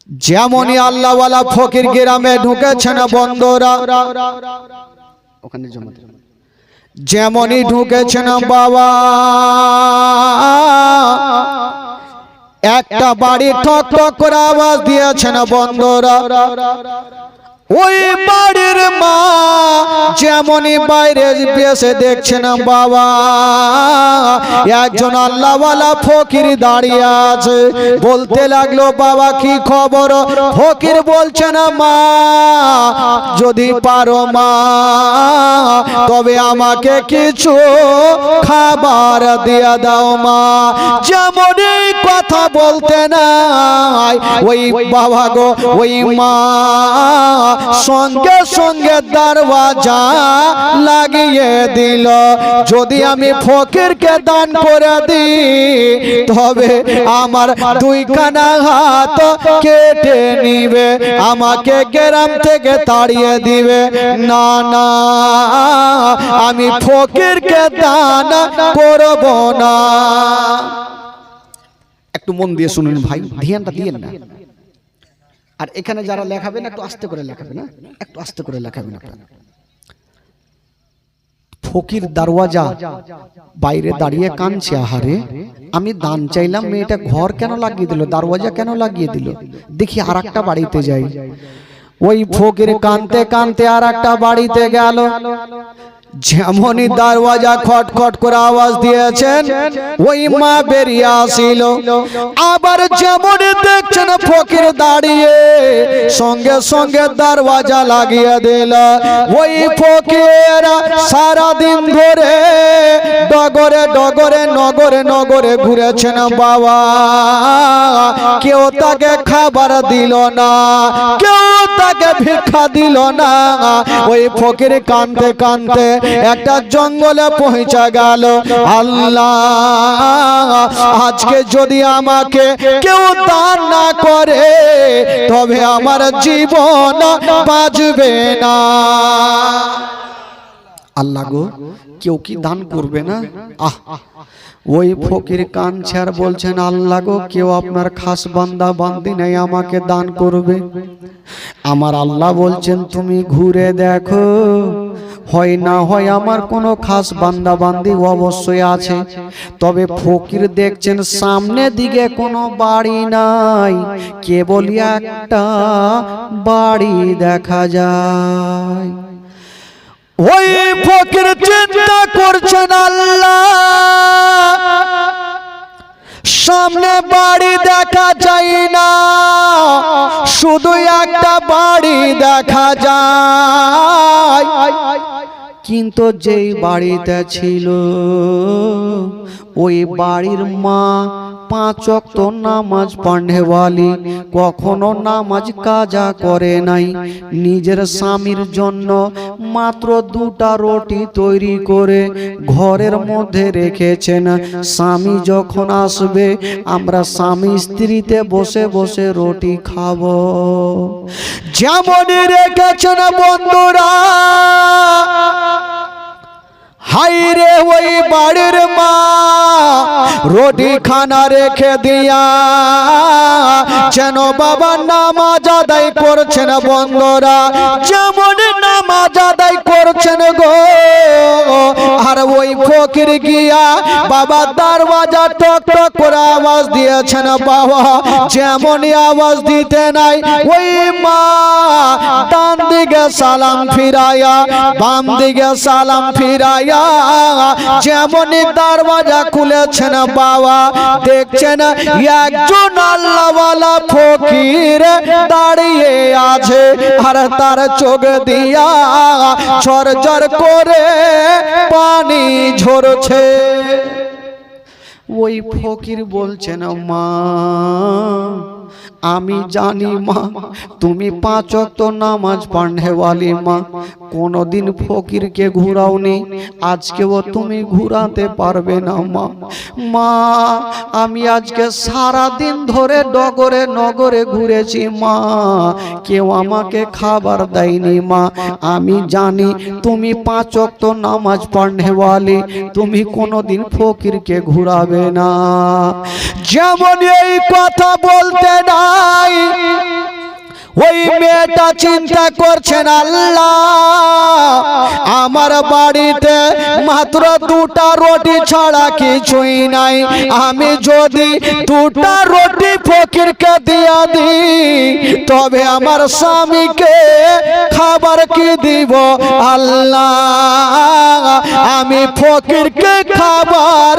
যেমনই আল্লাহওয়ালা ফকির গ্রামে ঢুকেছেন বন্ধুরা, ওখানে যেমনই ঢুকেছেন বাবা, একটা বাড়ি ঠক ঠক করে আওয়াজ দিয়েছেন বন্ধুরা। ওই বাড়ির মা যেমনই বাইরে এসে দেখছেন বাবা, একজন আল্লাহওয়ালা ফকির দাঁড়িয়ে আছে। বলতে লাগলো, বাবা কি খবর? ফকির বলছেন, মা যদি পারো মা তবে আমাকে কিছু খাবার দিয়ে দাও মা। যেমনই কথা বলতে নাই ওই বাবা গো, ওই মা সঙ্গে সঙ্গে দরওয়াজা লাগিয়ে দিল। যদি আমি ফকিরকে দান করে দিই তবে আমার দুই কানা হাত কেটে নিবে, আমাকে গ্রাম থেকে তাড়িয়ে দিবে। না না, আমি ফকিরকে দান করব না। একটু মন দিয়ে শুনুন ভাই, ধ্যানটা দিয়েন না। আর এখানে যারা লেখাবেন একটু আস্তে করে লেখাবেন, না একটু আস্তে করে লেখাবেন আপনারা। ফকির দরওয়াজা বাইরে দাঁড়িয়ে কাঁদছে, আহারে আমি দান চাইলাম, মেয়েটা ঘর কেন লাগিয়ে দিল, দরওয়াজা কেন লাগিয়ে দিল, দেখি আর একটা বাড়িতে যাই। ওই ফকির কাঁদতে কাঁদতে আর একটা বাড়িতে গেল। যেমনই দরওয়াজা খটখট করে আওয়াজ দিয়েছেন ওই মা বেরিয়ে আসিল। আবার যেমন দেখছেন ফকির দাঁড়িয়ে, সঙ্গে সঙ্গে দরওয়াজা লাগিয়ে দিল। ওই ফকির সারা দিন ধরে ডগরে ডগরে নগরে নগরে ঘুরেছেন বাবা, কেউ তাকে খাবার দিল না, কেউ তাকে ভিক্ষা দিল না। ওই ফকির কাঁদতে কাঁদতে একটা জঙ্গলে পৌঁছে গেল। আল্লাহ, আজকে যদি আমাকে কেউ দান না করে তবে আমার জীবন বাঁচবে না। আল্লাহ গো, কেউ কি দান করবে না? ওই ফকির কাঁদছে আর বলছেন, আল্লাহ গো, কেউ আপনার খাস বান্দা বান্দি নেই আমাকে দান করবে। আমার আল্লাহ বলছেন, তুমি ঘুরে দেখো, হয় না হয় আমার কোনো খাস বান্দা বান্দি অবশ্যই আছে। তবে ফকির দেখছেন সামনে দিকে কোনো বাড়ি নাই, কেবল একটা বাড়ি দেখা যায়। ওই ফকির চিন্তা করছেন, আল্লাহ সামনে বাড়ি দেখা যায় না, শুধু একটা বাড়ি দেখা যায়। কিন্তু যেই বাড়িতে ছিল ওই বাড়ির মা 5 ওয়াক্ত নামাজ পড়নেওয়ালি, কখনো নামাজ কাজা করে নাই। নিজের স্বামীর জন্য মাত্র 2টা রুটি তৈরি করে ঘরের মধ্যে রেখেছেন। স্বামী যখন আসবে আমরা স্বামী স্ত্রীতে বসে বসে রুটি খাবো। যেমনই রেখেছেন বন্ধুরা, হাইরে ওই বাড়ির মা রুটি খানা রেখে দিয়া যেন বাবা নামাজ আদায় করছেন বন্ধুরা। যেমন নামাজ আদায় করছেন গো, আর ওই ফকির গিয়া বাবা দরওয়াজা টক টক করে আওয়াজ দিয়েছেন বাবা। যেমনই আওয়াজ দিতে নাই ওই মা ডান দিকে সালাম ফিরাইয়া বাম দিকে সালাম ফিরাইয়া যেমনই দরওয়াজা খুলেছেন বাবা, দেখছেন একজন আল্লাহওয়ালা ফকির দাঁড়িয়ে আছে, আর তার চোখ দিয়া ঝরঝর করে পানি ঝরছে। ওই ফকির বলছেন, মা আমি জানি মা তুমি 5 ওয়াক্ত নামাজ পড়নেওয়ালি মা, কোনদিন ফকিরকে ঘুরাওনি, আজকেও তুমি ঘুরাতে পারবে না মা। মা আমি আজকে সারা দিন ধরে ডগরে নগরে ঘুরেছি মা, কেউ আমাকে খাবার দেয়নি মা। আমি জানি তুমি 5 ওয়াক্ত নামাজ পড়নেওয়ালি, তুমি কোনদিন ফকিরকে ঘুরাবে না। যেমন এই কথা বলতে না নাই। ওই মেয়েটা চিন্তা করছেন আল্লাহ আমার বাড়িতে মাত্র দুটা রুটি ছাড়া কিছুই নাই, আমি যদি দুটা রুটি ফকিরকে দিয়া দিই তবে আমার স্বামীকে খাবার কি দিব আল্লাহ, আমি ফকিরকে খাবার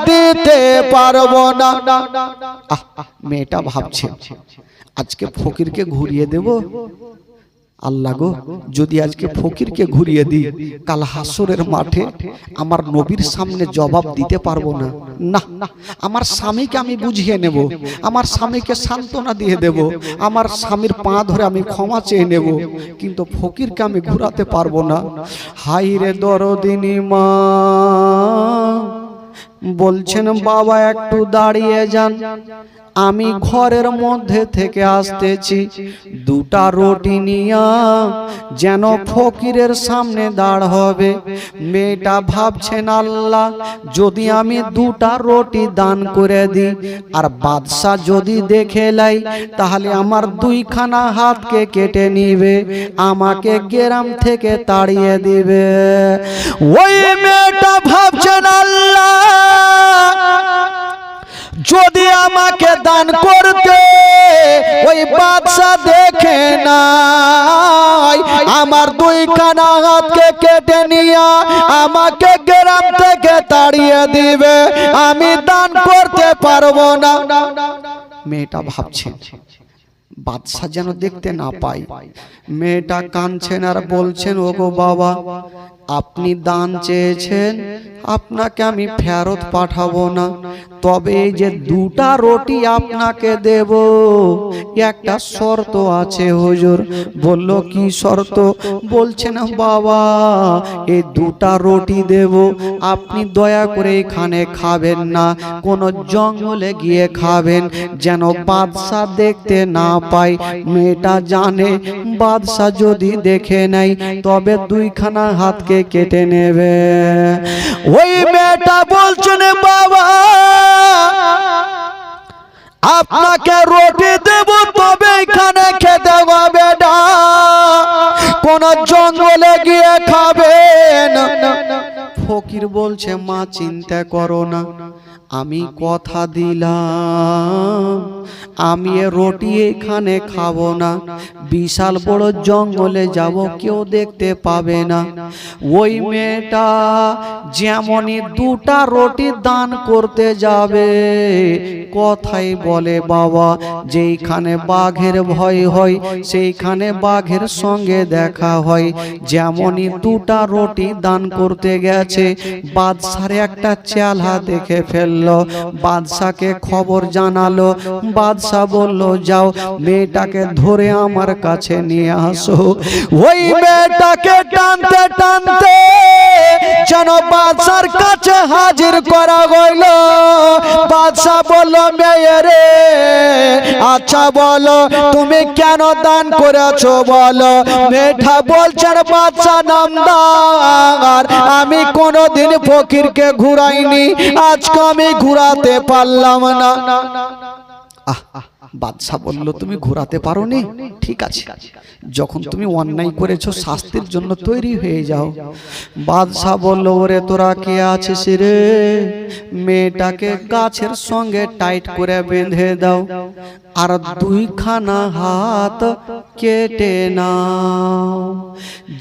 দিতে পারবো না। মেয়েটা ভাবছে আজকে ফকিরকে ঘুরিয়ে দেব, আল্লাহ গো যদি আজকে ফকিরকে ঘুরিয়ে দিই কাল হাসরের মাঠে আমার নবীর সামনে জবাব দিতে পারবো না। না, আমার স্বামীকে আমি বুঝিয়ে নেব, আমার স্বামীকে সান্ত্বনা দিয়ে দেব, আমার স্বামীর পা ধরে আমি ক্ষমা চেয়ে নেব, কিন্তু ফকিরকে আমি ঘুরাতে পারবো না। হাই রে দরদিনী মা বলছেন বাবা একটু দাঁড়িয়ে যান, আমি ঘরের মধ্যে থেকে আসতেছি, দুটা রুটি নিয়া যেন ফকিরের সামনে দাঁড় হবে। মেয়েটা ভাবছেন আল্লাহ যদি আমি দুটা রুটি দান করে দিই আর বাদশাহ যদি দেখে লাই তাহলে আমার দুইখানা হাতকে কেটে নিবে, আমাকে গ্রাম থেকে তাড়িয়ে দিবে। ওই মেয়েটা ভাবছেন আল্লাহ যদি আমাকে দান করতে ওই বাদশা দেখে নাই আমার দুইখানা হাতকে কেটে নিয়ে আমাকে গ্রাম থেকে তাড়িয়ে দিবে, আমি দান করতে পারবো না। মেয়েটা ভাবছে বাদশা যেন দেখতে না পাই। মেয়েটা কাঁদছেন আর বলছেন ওগো বাবা আপনি দান চেয়েছেন, আপনাকে আমি ফেরত পাঠাবো না, তবে এই যে দুটা রুটি আপনাকে দেব একটা শর্ত আছে। হুজুর বলল কি শর্ত? বলছেন বাবা এই দুটা রুটি দেব, আপনি দয়া করে এখানে খাবেন না, কোন জঙ্গলে গিয়ে খাবেন যেন বাদশা দেখতে না পায়। মেয়েটা জানে বাদশা যদি দেখে নাই তবে দুইখানা হাতকে কেটে নেবে। ওই মেয়েটা বলছেন বাবা আপনাকে রুটি দেব তবে এখানে খেতে হবে না, কোন জঙ্গলে গিয়ে খাবেন। ফকির বলছে মা চিন্তা করো না, আমি কথা দিলাম আমি এ রুটি এখানে খাবো না, বিশাল বড় জঙ্গলে যাব কেউ দেখতে পাবে না। ওই মেয়েটা যেমনই দুটা রুটি দান করতে যাবে কথাই বলে বাবা যেইখানে বাঘের ভয় হয় সেইখানে বাঘের সঙ্গে দেখা হয়। যেমনই দুটা রুটি দান করতে গেছে বাদশার একটা চেলা দেখে ফেললো, বাদশাকে খবর জানালো। বাদশা বলল যাও মেয়েটাকে ধরে আমার কাছে নিয়ে আসো। ওই মেয়েটাকে টানতে টানতে যেন বাদশার কাছে হাজির করা হইল। বাদশা বলল মেয়ে রে আচ্ছা বলো তুমি কেন দান করেছো বলো। মেয়েটা বলছেন বাদশা নামদার আমি কোনোদিন ফকিরকে ঘুরাইনি, আজকে আমি ঘুরাতে পারলাম না। বাদশা বলল তুমি ঘোরাতে পারোনি, ঠিক আছে যখন তুমি অন্যায় করেছো শাস্তির জন্য তৈরি হয়ে যাও। বাদশা বলল ওরে তোরা কে আছিস রে, মেয়েটাকে গাছের সঙ্গে টাইট করে বেঁধে দাও আর দুইখানা হাত কেটে নাও।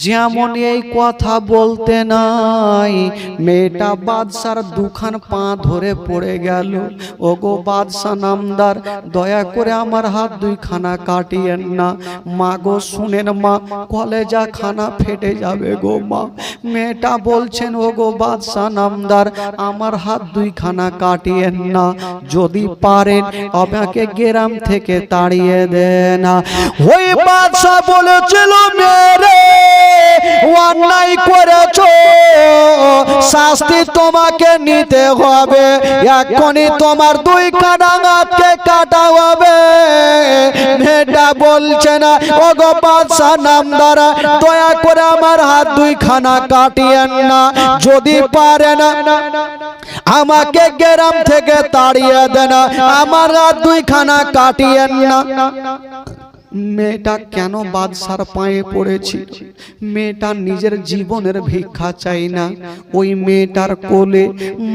যেমন এই কথা বলতে নাই মেয়েটা বাদশার দুখান পা ধরে পড়ে গেল। ওগো বাদশা নামদার দয়া করে আমার হাত দুইখানা কাটিয়েন না। মা গো শুনেন মা কলেজা খানা ফেটে যাবে গো মা। মেয়েটা বলছেন ওগো বাদশা নামদার আমার হাত দুইখানা কাটিয়েন না, যদি পারেন আমাকে গ্রাম থেকে তাড়িয়ে দেন। ওই বাদশা বলেছিল মেরে অন্যায় করেছো শাস্তি তোমাকে নিতে হবে, এখনই তোমার দুইখানা হাতকে কাটা হবে। মেয়েটা নিয়ে বলছেন, ওগো বাদশাহ নামদার, দয়া করে আমার হাত দুইখানা কাটিয়েন না, যদি পারেন আমাকে গ্রাম থেকে তাড়িয়ে দেন, আমার হাত দুইখানা কাটিয়েন না। মেয়েটা কেন বাদশার পায়ে পড়েছি? মেয়েটা নিজের জীবনের ভিক্ষা চাই না। ওই মেয়েটার কোলে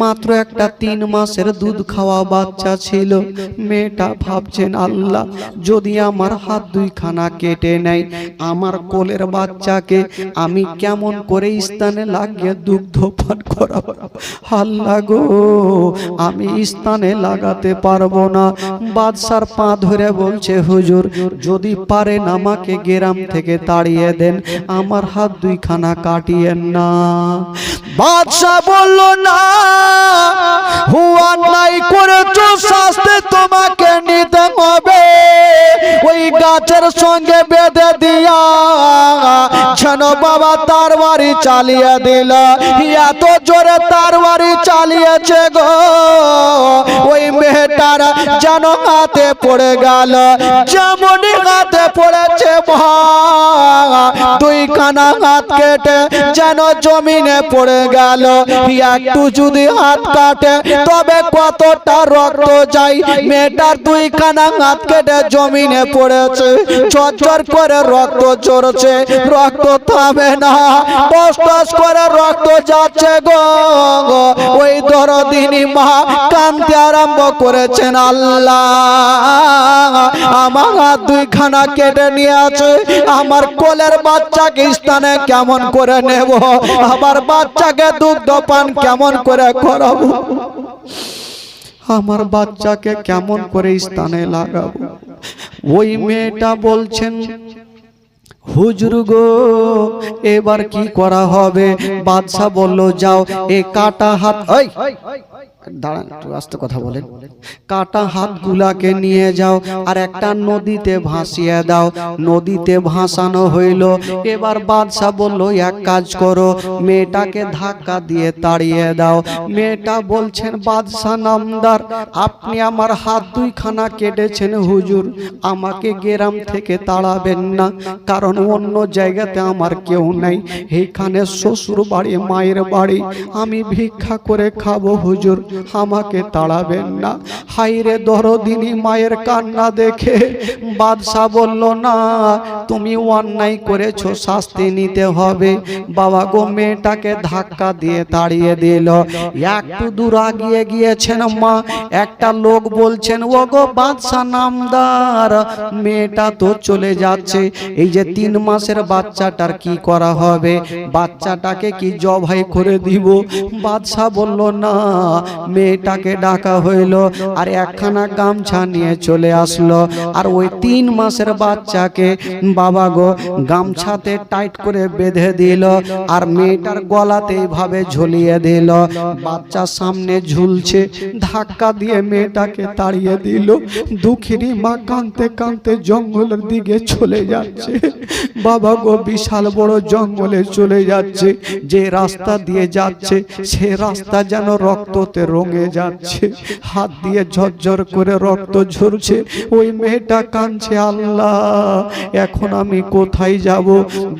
মাত্র একটা 3 মাসের দুধ খাওয়া বাচ্চা ছিল। মেয়েটা ভাবছেন, আল্লাহ যদি আমার হাত দুইখানা কেটে নেয়, আমার কোলের বাচ্চাকে আমি কেমন করে স্থানে লাগিয়ে দুগ্ধ পান করাবো? আল্লাহ গো, আমি স্থানে লাগাতে পারবো না। বাদশার পা ধরে বলছে, হুজুর যদি পারেন আমাকে গ্রাম থেকে তাড়িয়ে দেন, আমার হাত দুইখানা কাটিয়েন না। বাদশা বলল, না, হুয়া নাই করেছো, শাস্তি তোমাকে নিতে হবে। ওই গাছের সঙ্গে বেঁধে দিয়া যেন বাবা তার বাড়ি চালিয়ে দিল। এত জোরে তার বাড়ি চালিয়েছে গো, ওই মেয়েটার যেন হাতে পড়ে গেল। যেমন হাতে পড়েছে দুইখানা হাত কেটে যেন জমিনে পড়ে গেল। একটু যদি হাত কাটে তবে কতটা রক্ত যায়। মেয়েটার দুইখানা হাত কেটে জমিনে পড়েছে, ঝরঝর করে রক্ত ঝরছে, রক্ত থামে না, টস করে রক্ত যাচ্ছে গো। ওই দরদিনী মা কাঁদতে আরম্ভ করেছেন, আল্লাহ আমার হাত দুইখানা কেটে নিয়ে আছে, আমার কোলের বাচ্চাকে স্থানে কেমন করে নেব, আবার বাচ্চাকে দুগ্ধ পান কেমন করে করাবো, আমার বাচ্চাকে কেমন করে স্থানে লাগাবো। ওই মেয়েটা বলছেন, হুজুর গো এবার কি করা হবে? বাদশা বলল, যাও এ কাটা হাত, দাঁড়ান একটু আস্তে কথা বলেন, কাটা হাত গুলাকে নিয়ে যাও আর একটা নদীতে ভাসিয়ে দাও। নদীতে ভাসানো হইল। এবার বাদশা বলল, এক কাজ করো, মেয়েটাকে ধাক্কা দিয়ে তাড়িয়ে দাও। মেয়েটা বলছেন, বাদশা নামদার, আপনি আমার হাত দুইখানা কেটেছেন, হুজুর আমাকে গ্রাম থেকে তাড়াবেন না, কারণ অন্য জায়গাতে আমার কেউ নাই, এখানে শ্বশুর বাড়ি মায়ের বাড়ি, আমি ভিক্ষা করে খাবো, হুজুর আমাকে তাড়াবেন না। হাইরে দরদিনী মায়ের কান্না দেখে বাদশা বলল, না তুমি অন্যায় করেছো, শাস্তি নিতে হবে। বাবা গো, মেয়েটাকে ধাক্কা দিয়ে তাড়িয়ে দিল। একটু দূর আগিয়ে গিয়েছেন মা, একটা লোক বলছেন, ও গো বাদশা নামদার, মেয়েটা তো চলে যাচ্ছে, এই যে 3 মাসের বাচ্চাটার কি করা হবে? বাচ্চাটাকে কি জবাই করে দিব? বাদশা বলল, না। মেয়েটাকে ডাকা হইল আর একখানা গামছা নিয়ে চলে আসলো, আর ওই 3 মাসের বাচ্চাকে বাবা গো গামছাতে টাইট করে বেঁধে দিল আর মেয়েটার গলাতে এইভাবে ঝুলিয়ে দিল। বাচ্চা সামনে ঝুলছে, ধাক্কা দিয়ে মেয়েটাকে তাড়িয়ে দিল। দুঃখিনী মা কাঁদতে কাঁদতে জঙ্গলের দিকে চলে যাচ্ছে। বাবা গো, বিশাল বড় জঙ্গলে চলে যাচ্ছে, যে রাস্তা দিয়ে যাচ্ছে সে রাস্তা যেন রক্ততে রঙে যাচ্ছে, হাত দিয়ে ঝরঝর করে রক্ত ঝরছে। ওই মেয়েটা কাঁদছে, আল্লাহ এখন আমি কোথায় যাব?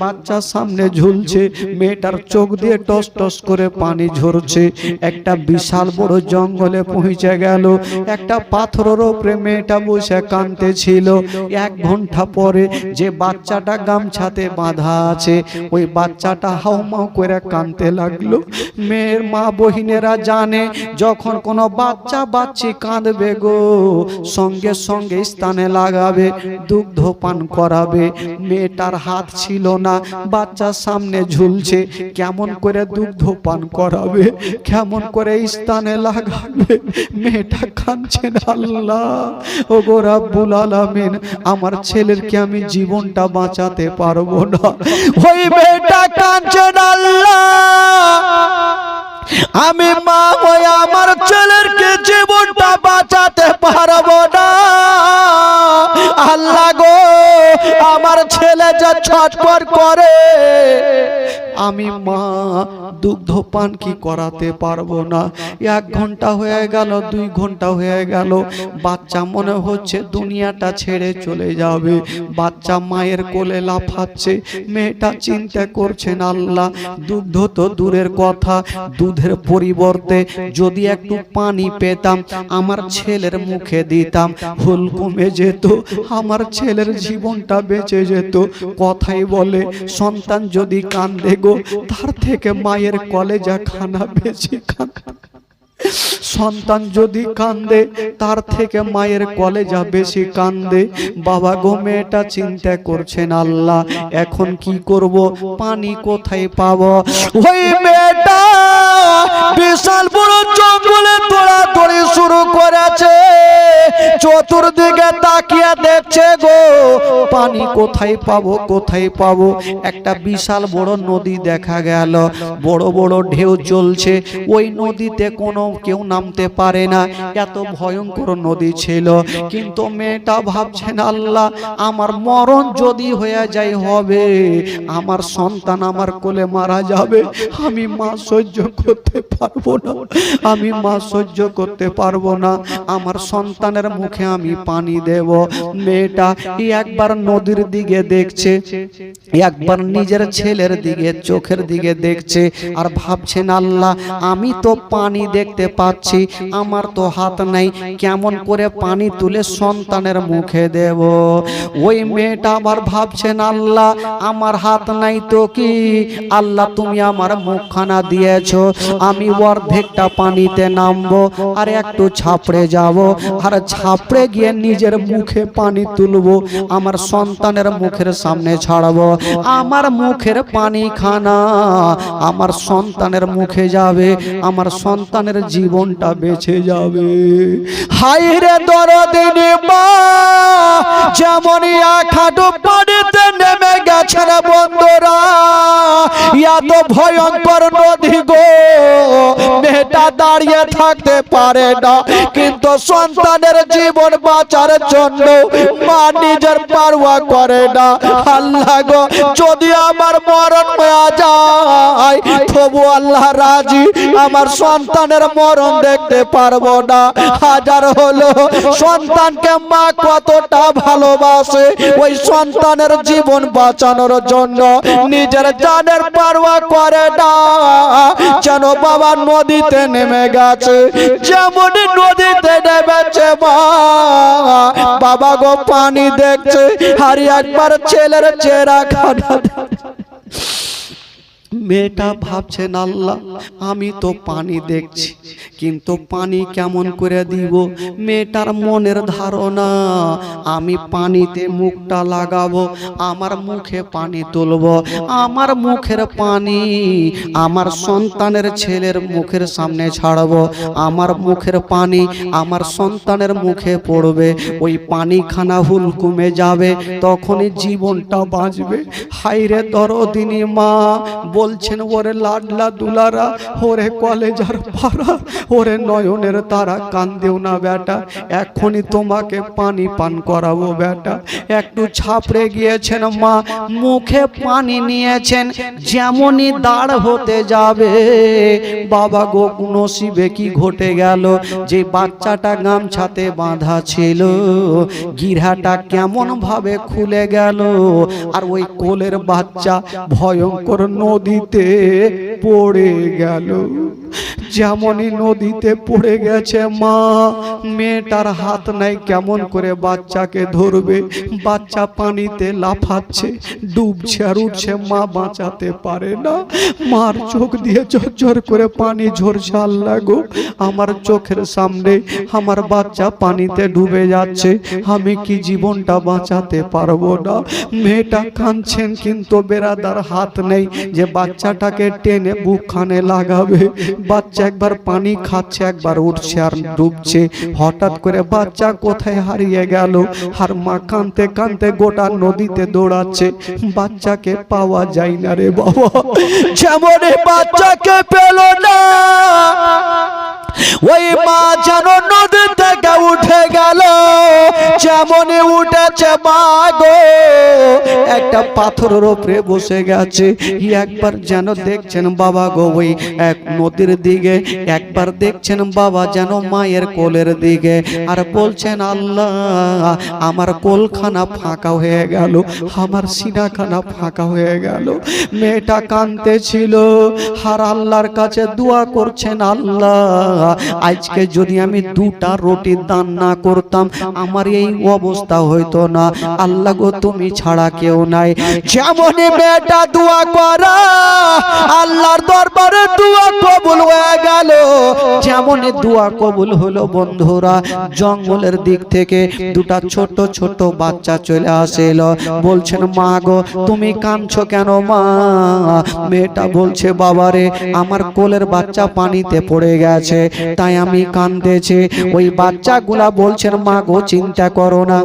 বাচ্চা সামনে ঝুলছে, মেয়েটার চোখ দিয়ে টস টস করে পানি ঝরছে। একটা বিশাল বড় জঙ্গলে পৌঁছে গেল। একটা পাথরের উপরে মেয়েটা বসে কাঁদতেছিল। 1 ঘন্টা পরে যে বাচ্চাটা গামছাতে বাঁধা আছে, ওই বাচ্চাটা হাউমাউ করে কাঁদতে লাগলো। মেয়ের মা বহিনেরা জানে, যখন কোনো বাচ্চা বাচ্চি কাঁদবে গো, সঙ্গে সঙ্গে স্থানে লাগাবে, দুগ্ধ পান করাবে। মেয়েটার হাত ছিল না, বাচ্চার সামনে ঝুলছে, কেমন করে দুগ্ধ পান করাবে, কেমন করে স্থানে লাগাবে? মেয়েটা কাঁদছে, আল্লাহ ও গো রাব্বুল আলামিন, আমার ছেলের কি আমি জীবনটা বাঁচাতে পারবো না? ওই মেয়েটা কাঁদছে, আল্লাহ আমি মা হয়ে আমার ছেলেরকে জীবনটা বাঁচাতে পারবো না। আল্লাহ গো, আমার ছেলে যা ছটফট করে, আমি মা দুগ্ধ পান কি করাতে পারবো না। 1 ঘন্টা হয়ে গেল, 2 ঘন্টা হয়ে গেল, বাচ্চা মনে হচ্ছে দুনিয়াটা ছেড়ে চলে যাবে। বাচ্চা মায়ের কোলে লাফাচ্ছে। মেয়েটা চিন্তা করছেন, আল্লাহ দুগ্ধ তো দূরের কথা, দুধের পরিবর্তে যদি একটু পানি পেতাম আমার ছেলের মুখে দিতাম, হুল কমে যেত, আমার ছেলের জীবনটা বেঁচে যেত। কথাই বলে সন্তান যদি কান্দে গো, তার থেকে মায়ের কলেজা খানা বেশি কান্দে। সন্তান যদি কান্দে তার থেকে মায়ের কলেজা বেশি কান্দে। বাবা গো, মেয়েটা চিন্তা করছেন, আল্লাহ এখন কি করব, পানি কোথায় পাবো। ওই মেয়েটা বিশাল বড় জঙ্গলে দৌড়াদৌড়ি শুরু করেছে। চতুর্দিকে তাকিয়ে দেখছে গো, পানি কোথায় পাবো, কোথায় পাবো। একটা বিশাল বড় নদী দেখা গেল, বড় বড় ঢেউ চলছে। ওই নদীতে কোনো কেউ নামতে পারে না, এত ভয়ঙ্কর নদী ছিল। কিন্তু মেয়েটা ভাবছেন, আল্লাহ আমার মরণ যদি হয়ে যায় হবে, আমার সন্তান আমার কোলে মারা যাবে, আমি মা সহ্য করতে পারবো না, আমি মা সহ্য করতে পারবো না, আমার সন্তানের মুখে আমি পানি দেব। মেয়েটা একবার নদীর দিকে দেখছে, একবার নিজের ছেলের দিকে চোখের দিকে দেখছে, আর ভাবছেন, আল্লাহ আমি তো পানি দেখতে পাচ্ছি, আমার তো হাত নাই, কেমন করে পানি তুলে সন্তানের মুখে দেব। ওই মেয়েটা আবার ভাবছেন, আল্লাহ আমার হাত নাই তো কি, আল্লাহ তুমি আমার মুখখানা দিয়েছো, আমি অর্ধেকটা পানিতে নামবো আর একটু ছাপড়ে যাব, আর ছাপড়ে গিয়ে নিজের মুখে পানি তুলবো, আমার সন্তানের মুখের সামনে ছাড়বো, আমার মুখের পানি খানা আমার সন্তানের মুখে যাবে, আমার সন্তানের জীবনটা বেঁচে যাবে। হায়রে দরদিনী মা, যেমন খাটো পানিতে নেমে গেছেন বন্ধুরা, এত ভয়ঙ্কর নদী গো, মেয়েটা দাঁড়িয়ে থাকতে পারে না, কিন্তু সন্তানের জীবন বাঁচার জন্য মা নিজের পারওয়া করে না। আল্লাহ গো, যদি আমার মরণ হয়ে যায় তবু আল্লাহ রাজি, আমার সন্তানের মরণ দেখতে পারবো না। হাজার হলো সন্তানকে মা কতটা ভালোবাসে, ওই সন্তানের জীবন বাঁচানোর জন্য নিজের জানের পারওয়া করে না। যেন বাবা নদীতে নেমে গেছে, যেমন নদীতে নেমেছে মা, বাবা গো পানি দেখছে, আর একবার ছেলের চেহারা খানা। মেয়েটা ভাবছেন, আল্লাহ আমি তো পানি দেখছি, কিন্তু পানি কেমন করে দিব। মেয়েটার মনের ধারণা, আমি পানিতে মুখটা লাগাবো, আমার মুখে পানি তুলবো, আমার মুখের পানি আমার সন্তানের ছেলের মুখের সামনে ছাড়বো, আমার মুখের পানি আমার সন্তানের মুখে পড়বে, ওই পানিখানা হুলকুমে যাবে, তখনই জীবনটা বাঁচবে। হায়রে দরদিনী মা বলছেন, ওরে লাডলা দুলারা, ওরে কলেজার পাড়া, ওরে নয়নের তারা, কান্দেও না বেটা, এখনই তোমাকে পানি পান করাবো বেটা। একটু ছাপড়ে গিয়েছেন মা, মুখে পানি নিয়েছেন, যেমনই দাঁড় হতে যাবে, বাবা গো নসিবে কি ঘটে গেল, যে বাচ্চাটা গামছাতে বাঁধা ছিল গিরাটা কেমন ভাবে খুলে গেল, আর ওই কোলের বাচ্চা ভয়ঙ্কর নদীতে পড়ে গেল। যেমনই নদীতে পড়ে গেছে মা, মেয়েটার হাত নাই, কেমন করে বাচ্চাকে ধরবে, বাচ্চা পানিতে লাফাচ্ছে, ডুবছে আর উঠছে, মা বাঁচাতে পারে না। মার চোখ দিয়ে ঝরঝর করে পানি ঝরছে। আল্লাহ গো, আমার চোখের সামনে আমার বাচ্চা পানিতে ডুবে যাচ্ছে, আমি কি জীবনটা বাঁচাতে পারবো না। মেয়েটা কাঁদছেন, কিন্তু বেরাদার হাত নেই যে বাচ্চাটাকে টেনে বুকখানে লাগাবে। বাচ্চা একবার পানি খাচ্ছে, একবার উঠছে আর ডুবছে। হঠাৎ করে বাচ্চা কোথায় হারিয়ে গেল, আর মা কাঁদতে কাঁদতে গোটা নদীতে দৌড়াচ্ছে, বাচ্চাকে পাওয়া যায় না রে বাবা। যেমন বাচ্চাকে পেল না, ওই মা যেন নদী থেকে উঠে গেল, যেমন উঠেছে মা গো একটা পাথরের উপরে বসে গেছে। একবার যেন দেখছেন বাবা গো ওই এক নদীর দিকে, একবার দেখছেন বাবা যেন মায়ের কোলের দিকে, আর বলছেন আল্লাহ আমার কোলখানা ফাঁকা হয়ে গেল, আমার সিনাখানা ফাঁকা হয়ে গেল। মেয়েটা কাঁদতেছিল আর আল্লাহর কাছে দোয়া করছেন, আল্লাহ আজকে যদি আমি দুটা রুটি দান না করতাম আমার এই অবস্থা হইতো না। আল্লাহ গো তুমি ছাড়া কেউ নাই। যেমন মেয়েটা দোয়া করা আল্লাহর দরবারে দোয়া কবুল হয়ে গেল। যেমন দোয়া কবুল হলো বন্ধুরা, জঙ্গলের দিক থেকে দুটা ছোট ছোট বাচ্চা চলে আসিল। বলছেন মা গো তুমি কাঁদছো কেন মা? মেয়েটা বলছে বাবারে আমার কোলের বাচ্চা পানিতে পড়ে গেছে তাই আমি কাঁদতেছি। ওই বাচ্চাগুলা বলছেন মা গো চিন্তা করো না,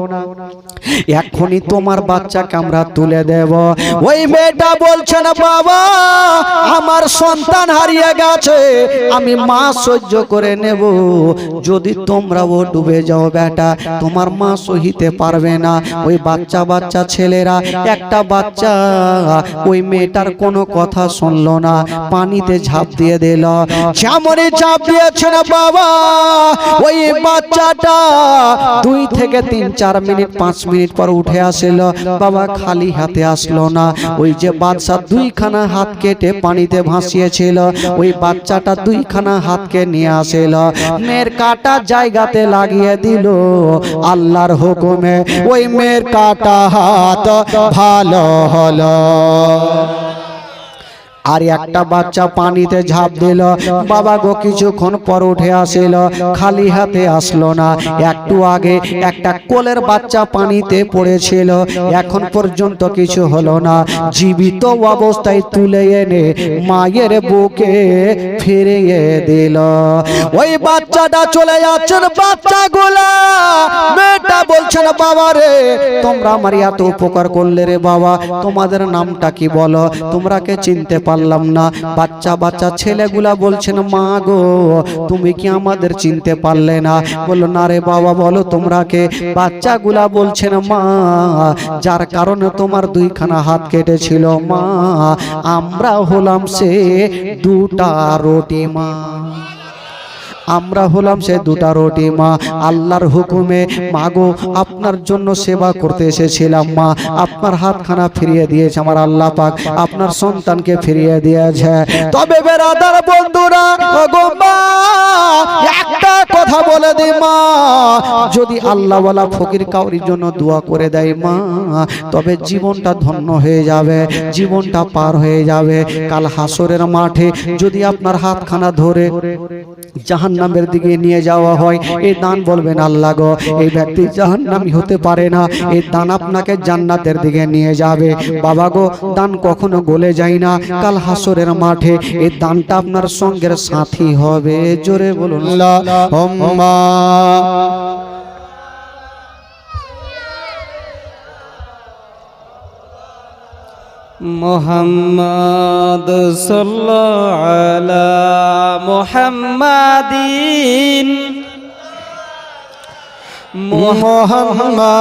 এখনই তোমার বাচ্চাকে আমরা তুলে দেব। ওই মেয়েটা বলছেন বাবা আমার সন্তান হারিয়ে গেছে, আমি মা সহ্য করে নেব, যদি তোমরাও ডুবে যাও বেটা তোমার মা সহিতে পারবে না। ওই বাচ্চা বাচ্চা ছেলেরা একটা বাচ্চা ওই মেয়েটার কোনো কথা শুনলো না, পানিতে ঝাঁপ দিয়ে দিল। যেমনই ঝাঁপ দিয়েছেন বাবা ওই বাচ্চাটা 2 থেকে 3-4 মিনিট 5 মিনিট পর উঠে আসিল। বাবা খালি হাতে আসলো না, ওই যে বাদশা 2খানা হাত কেটে পানিতে ভাসিয়েছিল ওই বাচ্চাটা 2খানা হাতকে নিয়ে আসিল, মেয়ের কাটা জায়গাতে লাগিয়ে দিল। আল্লাহর হুকুমে ওই মেয়ের কাটা হাত ভালো হলো। আর একটা বাচ্চা পানিতে ঝাঁপ দিল। বাবা গো কিছুক্ষণ পর উঠে আসিল, খালি হাতে আসলো না। একটু আগে একটা কোলের বাচ্চা পানিতে পড়েছিল, এখন পর্যন্ত কিছু হলো না। জীবিত অবস্থায় তুলে এনে মায়ের বুকে ফিরিয়ে দিল। ওই বাচ্চাটা চলে যাচ্ছেন বাচ্চাগুলা, মেয়েটা বলছেন বাবা রে তোমরা আমার এত উপকার করলে রে বাবা, তোমাদের নামটা কি বলো? তোমরা কে চিনতে পারলাম না। বাচ্চা বাচ্চা ছেলেগুলা বলছেন মা গো তুমি কি আমাদের চিনতে পারলে না? বললো না রে বাবা বলো তোমরা কে? বাচ্চাগুলা বলছেন মা যার কারণে তোমার 2খানা হাত কেটেছিল মা আমরা হলাম সে 2টা রুটি মা, আমরা হলাম সে 2টা রুটি মা। আল্লাহর হুকুমে মাগো আপনার জন্য সেবা করতে এসেছিলাম মা, আপনার হাতখানা ফিরিয়ে দিয়েছে আমার আল্লাহ পাক, আপনার সন্তানকে ফিরিয়ে দিয়েছে। তবে বেরাদার বন্ধুরা ওগো মা একটা কথা বলে দি মা, যদি আল্লাহওয়ালা ফকির কাউরির জন্য দোয়া করে দেয় মা তবে জীবনটা ধন্য হয়ে যাবে, জীবনটা পার হয়ে যাবে। কাল হাসরের মাঠে যদি আপনার হাতখানা ধরে জাহান্নামের দিকে নিয়ে যাওয়া হয় এই দান বলবেন আল্লাহ গো এই ব্যক্তি জাহান্নামী হতে পারে না, এই দান আপনাকে জান্নাতের দিকে নিয়ে যাবে। বাবা গো দান কখনো গলে যায় না, কাল হাসরের মাঠে এই দানটা আপনার সঙ্গের সাথী হবে। জোরে বলুন আল্লাহুম্মা। মুহাম্মদ সাল্লাল্লাহু আলা মুহাম্মাদিন मोहम्मद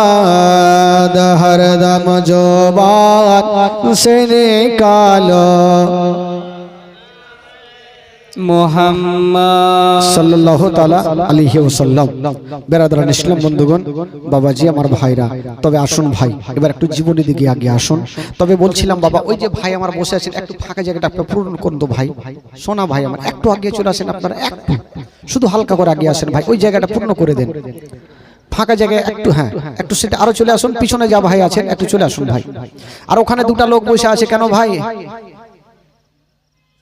हरदम जो बात से निकालो মুহাম্মদ সাল্লাল্লাহু তাআলা আলাইহি ওয়াসাল্লাম। বেরাদারান ইসলাম বন্ধুগণ, বাবাজি আমার ভাইরা, তবে আসুন ভাই এবার একটু জীবনের দিকে আগে আসুন। তবে বলছিলাম বাবা ওই যে ভাই আমার বসে আছেন একটু ফাঁকা জায়গাটা আপনি পূরণ করুন তো ভাই, সোনা ভাই আমার একটু আগে চলে আসেন, আপনারা একটু শুধু হালকা করে আগে আসেন ভাই, ওই জায়গাটা পূর্ণ করে দেন ফাঁকা জায়গায় একটু, হ্যাঁ একটু সেটা আরো চলে আসুন, পিছনে যা ভাই আছেন একটু চলে আসুন ভাই। আর ওখানে 2টা লোক বসে আছে কেন ভাই?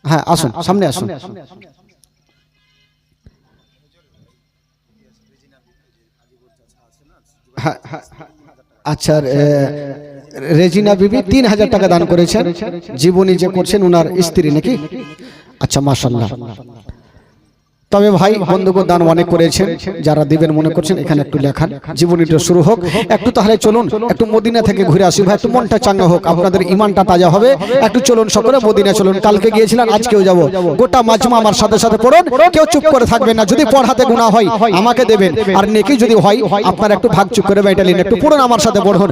হ্যাঁ আসুন সামনে আসুন। আচ্ছা রেজিনা বিবি 3000 টাকা দান করেছেন, জীবনী যে করছেন ওনার স্ত্রী নাকি? আচ্ছা মাশাআল্লাহ। তবে ভাই বন্ধুগণ দান অনেক করেছেন, যারা দিবেন মনে করছেন এখানে একটু লেখান, জীবনীটা শুরু হোক। একটু তাহলে চলুন একটু মদিনা থেকে ঘুরে আসি ভাই, একটু মনটা চাঙ্গা হোক, আপনাদের ইমানটা তাজা হবে। একটু চলুন সকলে মদিনা চলুন, কালকে গিয়েছিলেন আজকেও যাব। গোটা মাজমা আমার সাথে সাথে পড়ুন, কেউ চুপ করে থাকবেন না। যদি পড়াতে গুনাহ হয় আমাকে দেবেন, আর নেকি যদি হয় আপনারা একটু ভাগ চুপ করে বাইটা নিন। একটু পড়ুন আমার সাথে পড়ুন।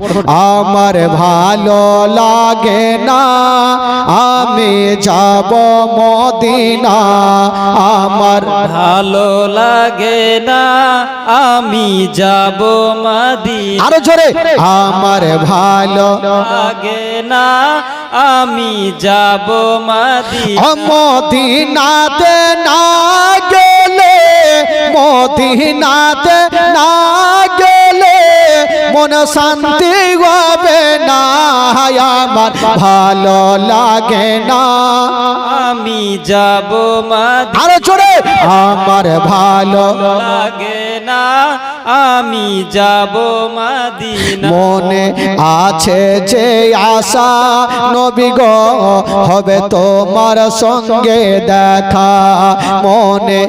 আমার ভালো লাগে না আমি যাব মদিনা, আমার ভালো লাগে না আমি যাব মদিনা। আরো জোরে, আমার ভালো লাগে না আমি যাব মদিনা। মদিনাতে না গেলে, মদিনাতে না গেলে মন শান্তি হবে না, আমার ভালো লাগে না আমি যাব মদিনা। আরো জোরে, আমার ভালো লাগে না আমি যাব মদিনা। মনে আছে যে আশা নবী গো হবে তোমার সঙ্গে দেখা, মনে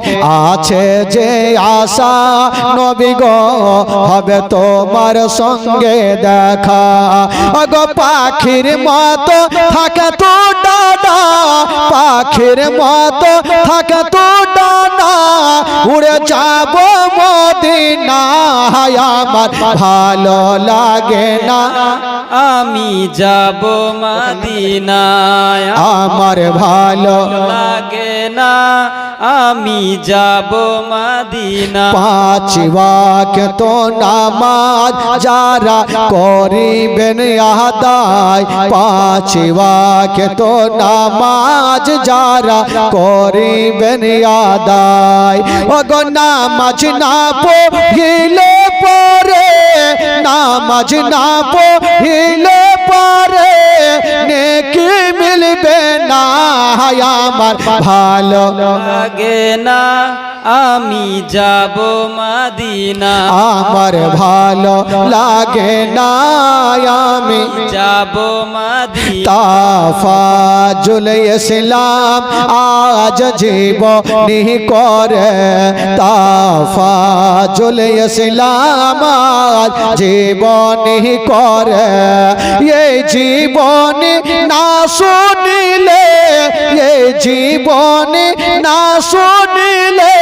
আছে যে আশা নবী গো হবে তোমার সঙ্গে দেখা। গো পাখির মতো থাকে তো ডানা, পাখির মতো থাকে তো ডানা, উড়ে যাব মদিনা, আমার ভালো লাগে না আমি যাব মদিনায়। আমার ভালো লাগে না আমি যাব মদিনা। পাঁচ ওয়াক্ত নামাজ যারা করিবেন আদায়, পাঁচ ওয়াক্ত নামাজ যারা করিবেন আদায়। ওগো নামাজ না পড়িলে পরে, নামাজ না পড়িলে পরে নেকি মিলবে না, আমার ভালো লাগে না আমি যাব মদিনা। আমার ভালো লাগে না আমি যাব মদিনা। তাফাজুল ইসলাম আজ জীবনী করে, তাফাজুল ইসলাম আজ জীবনী করে। এই জীবনী না শুনিলে, এই জীবনী না শুনিলে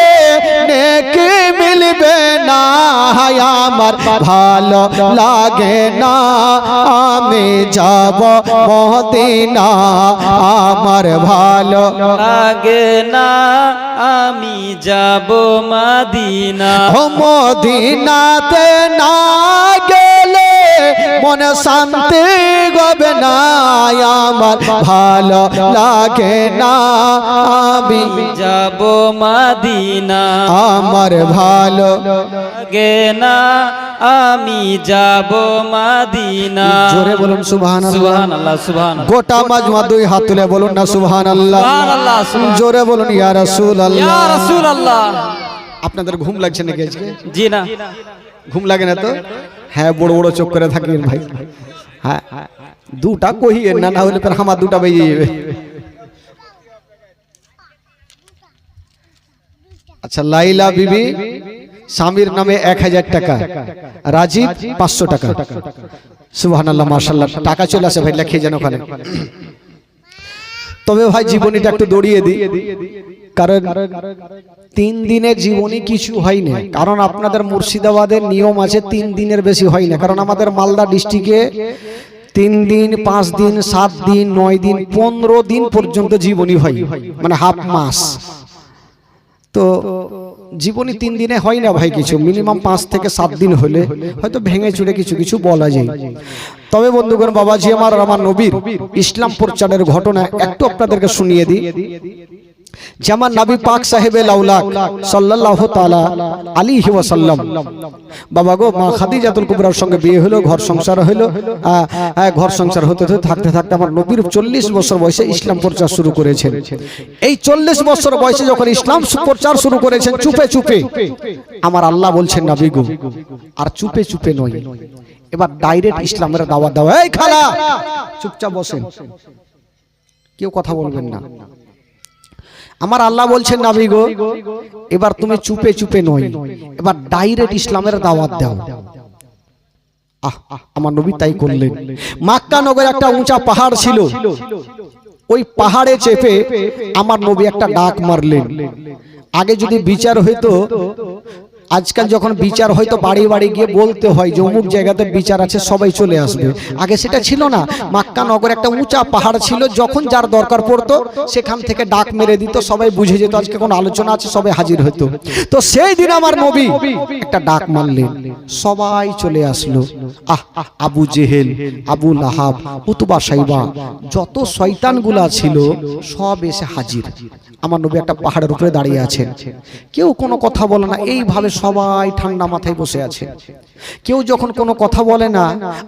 নেকি মিলবে না, আমার ভালো লাগে না আমি যাব মদিনা, আমার ভালো লাগে না আমি যাব মদিনা। ও মদিনাতে না গেলে মন শান্তি হবে না, আমার ভালো লাগে না আমি যাব মদিনা। আমার ভালো লাগে না আমি যাব মদিনা। জোরে বলুন সুবহানাল্লাহ। সুবহানাল্লাহ সুবহানাল্লাহ। গোটা মাজমা দুই হাত তুলে বলুন না সুবহানাল্লাহ। সুবহানাল্লাহ, সুবহানাল্লাহ। জোরে বলুন ইয়া রাসূলুল্লাহ। ইয়া রাসূলুল্লাহ। আপনাদের ঘুম লাগছে নাকি আজকে? জি না। ঘুম লাগে না তো? হ্যাঁ, বড় বড় চোখ করে থাকেন ভাই। হ্যাঁ, দুটা কহিয়ে না, না হলে পর আমার দুটা বেজে যাবে। আচ্ছা, লাইলা বিবি স্বামীর নামে 1000 টাকা, রাজীব 500 টাকা। সুবহানাল্লাহ, মাশাআল্লাহ। টাকা চলে আসে ভাই, লিখে যেন ওখানে। তবে ভাই জীবনীটা একটু দৌড়িয়ে দিই, কারণ 3 দিনের জীবনী কিছু হয় না। কারণ আপনাদের মুর্শিদাবাদের নিয়ম আছে 3 দিনের বেশি হয় না। কারণ আমাদের মালদা ডিস্ট্রিক্টে 3 দিন, 5 দিন, 7 দিন, 9 দিন, 15 দিন পর্যন্ত জীবনী হয়, মানে হাফ মাস। তো জীবনী 3 দিনে হয় না ভাই, কিছু মিনিমাম 5 থেকে 7 দিন হলে হয়তো ভেঙে চুড়ে কিছু কিছু বলা যায়। তবে বন্ধুগণ, বাবাজি আমার আর আমার নবীর ইসলাম প্রচারের ঘটনা একটু আপনাদেরকে শুনিয়ে দিই। যেমন নবী পাক সাহেবে লাউলাক সাল্লাল্লাহু তাআলা আলাইহি ওয়াসাল্লাম, বাবা গো মা খাদিজাতুল কুবরার সঙ্গে বিয়ে হলো, ঘর সংসার হলো। ঘর সংসার হতে হতে থাকতে থাকতে আমার নবীর 40 বছর বয়সে ইসলাম প্রচার শুরু করেছেন। এই 40 বছর বয়সে যখন ইসলাম প্রচার শুরু করেছেন চুপে চুপে, আমার আল্লাহ বলছেন নবী গো আর চুপে চুপে নয়, এবার ডাইরেক্ট ইসলামের দাওয়াত দাও। এই খালা, চুপচাপ বসেন, কেউ কথা বলবেন না। আমার আল্লাহ বলছেন নবী গো, এবার তুমি চুপে চুপে নয়, এবার ডাইরেক্ট ইসলামের দাওয়াত দাও। আমার নবী তাই করলেন। মক্কা নগরে একটা উঁচা পাহাড় ছিল, ওই পাহাড়ে চেপে আমার নবী একটা ডাক মারলেন। আগে যদি বিচার হইতো, আজকাল যখন বিচার হয়তো বাড়ি বাড়ি গিয়ে বলতে হয় যে অমুক জায়গাতে বিচার আছে, সবাই চলে আসবে। আগে সেটা ছিল না। মক্কা নগরে একটা উঁচা পাহাড় ছিল, যখন যার দরকার পড়তো সেখান থেকে ডাক মেরে দিত, সবাই বুঝে যেত আজকে কোনো আলোচনা আছে, সবাই হাজির হতো। তো সেই দিন আমার নবী একটা ডাক মারলেন, সবাই চলে আসলো। আবু জেহেল, আবু লাহাব, উতবা সাইবা, যত শয়তানগুলা ছিল সব এসে হাজির। আমার নবী একটা পাহাড়ের উপরে দাঁড়িয়ে আছেন, কেউ কোনো কথা বলে না, এইভাবে সবাই ঠান্ডা মাথায় বসে আছে। কেউ যখন কোনো কথা বলে না,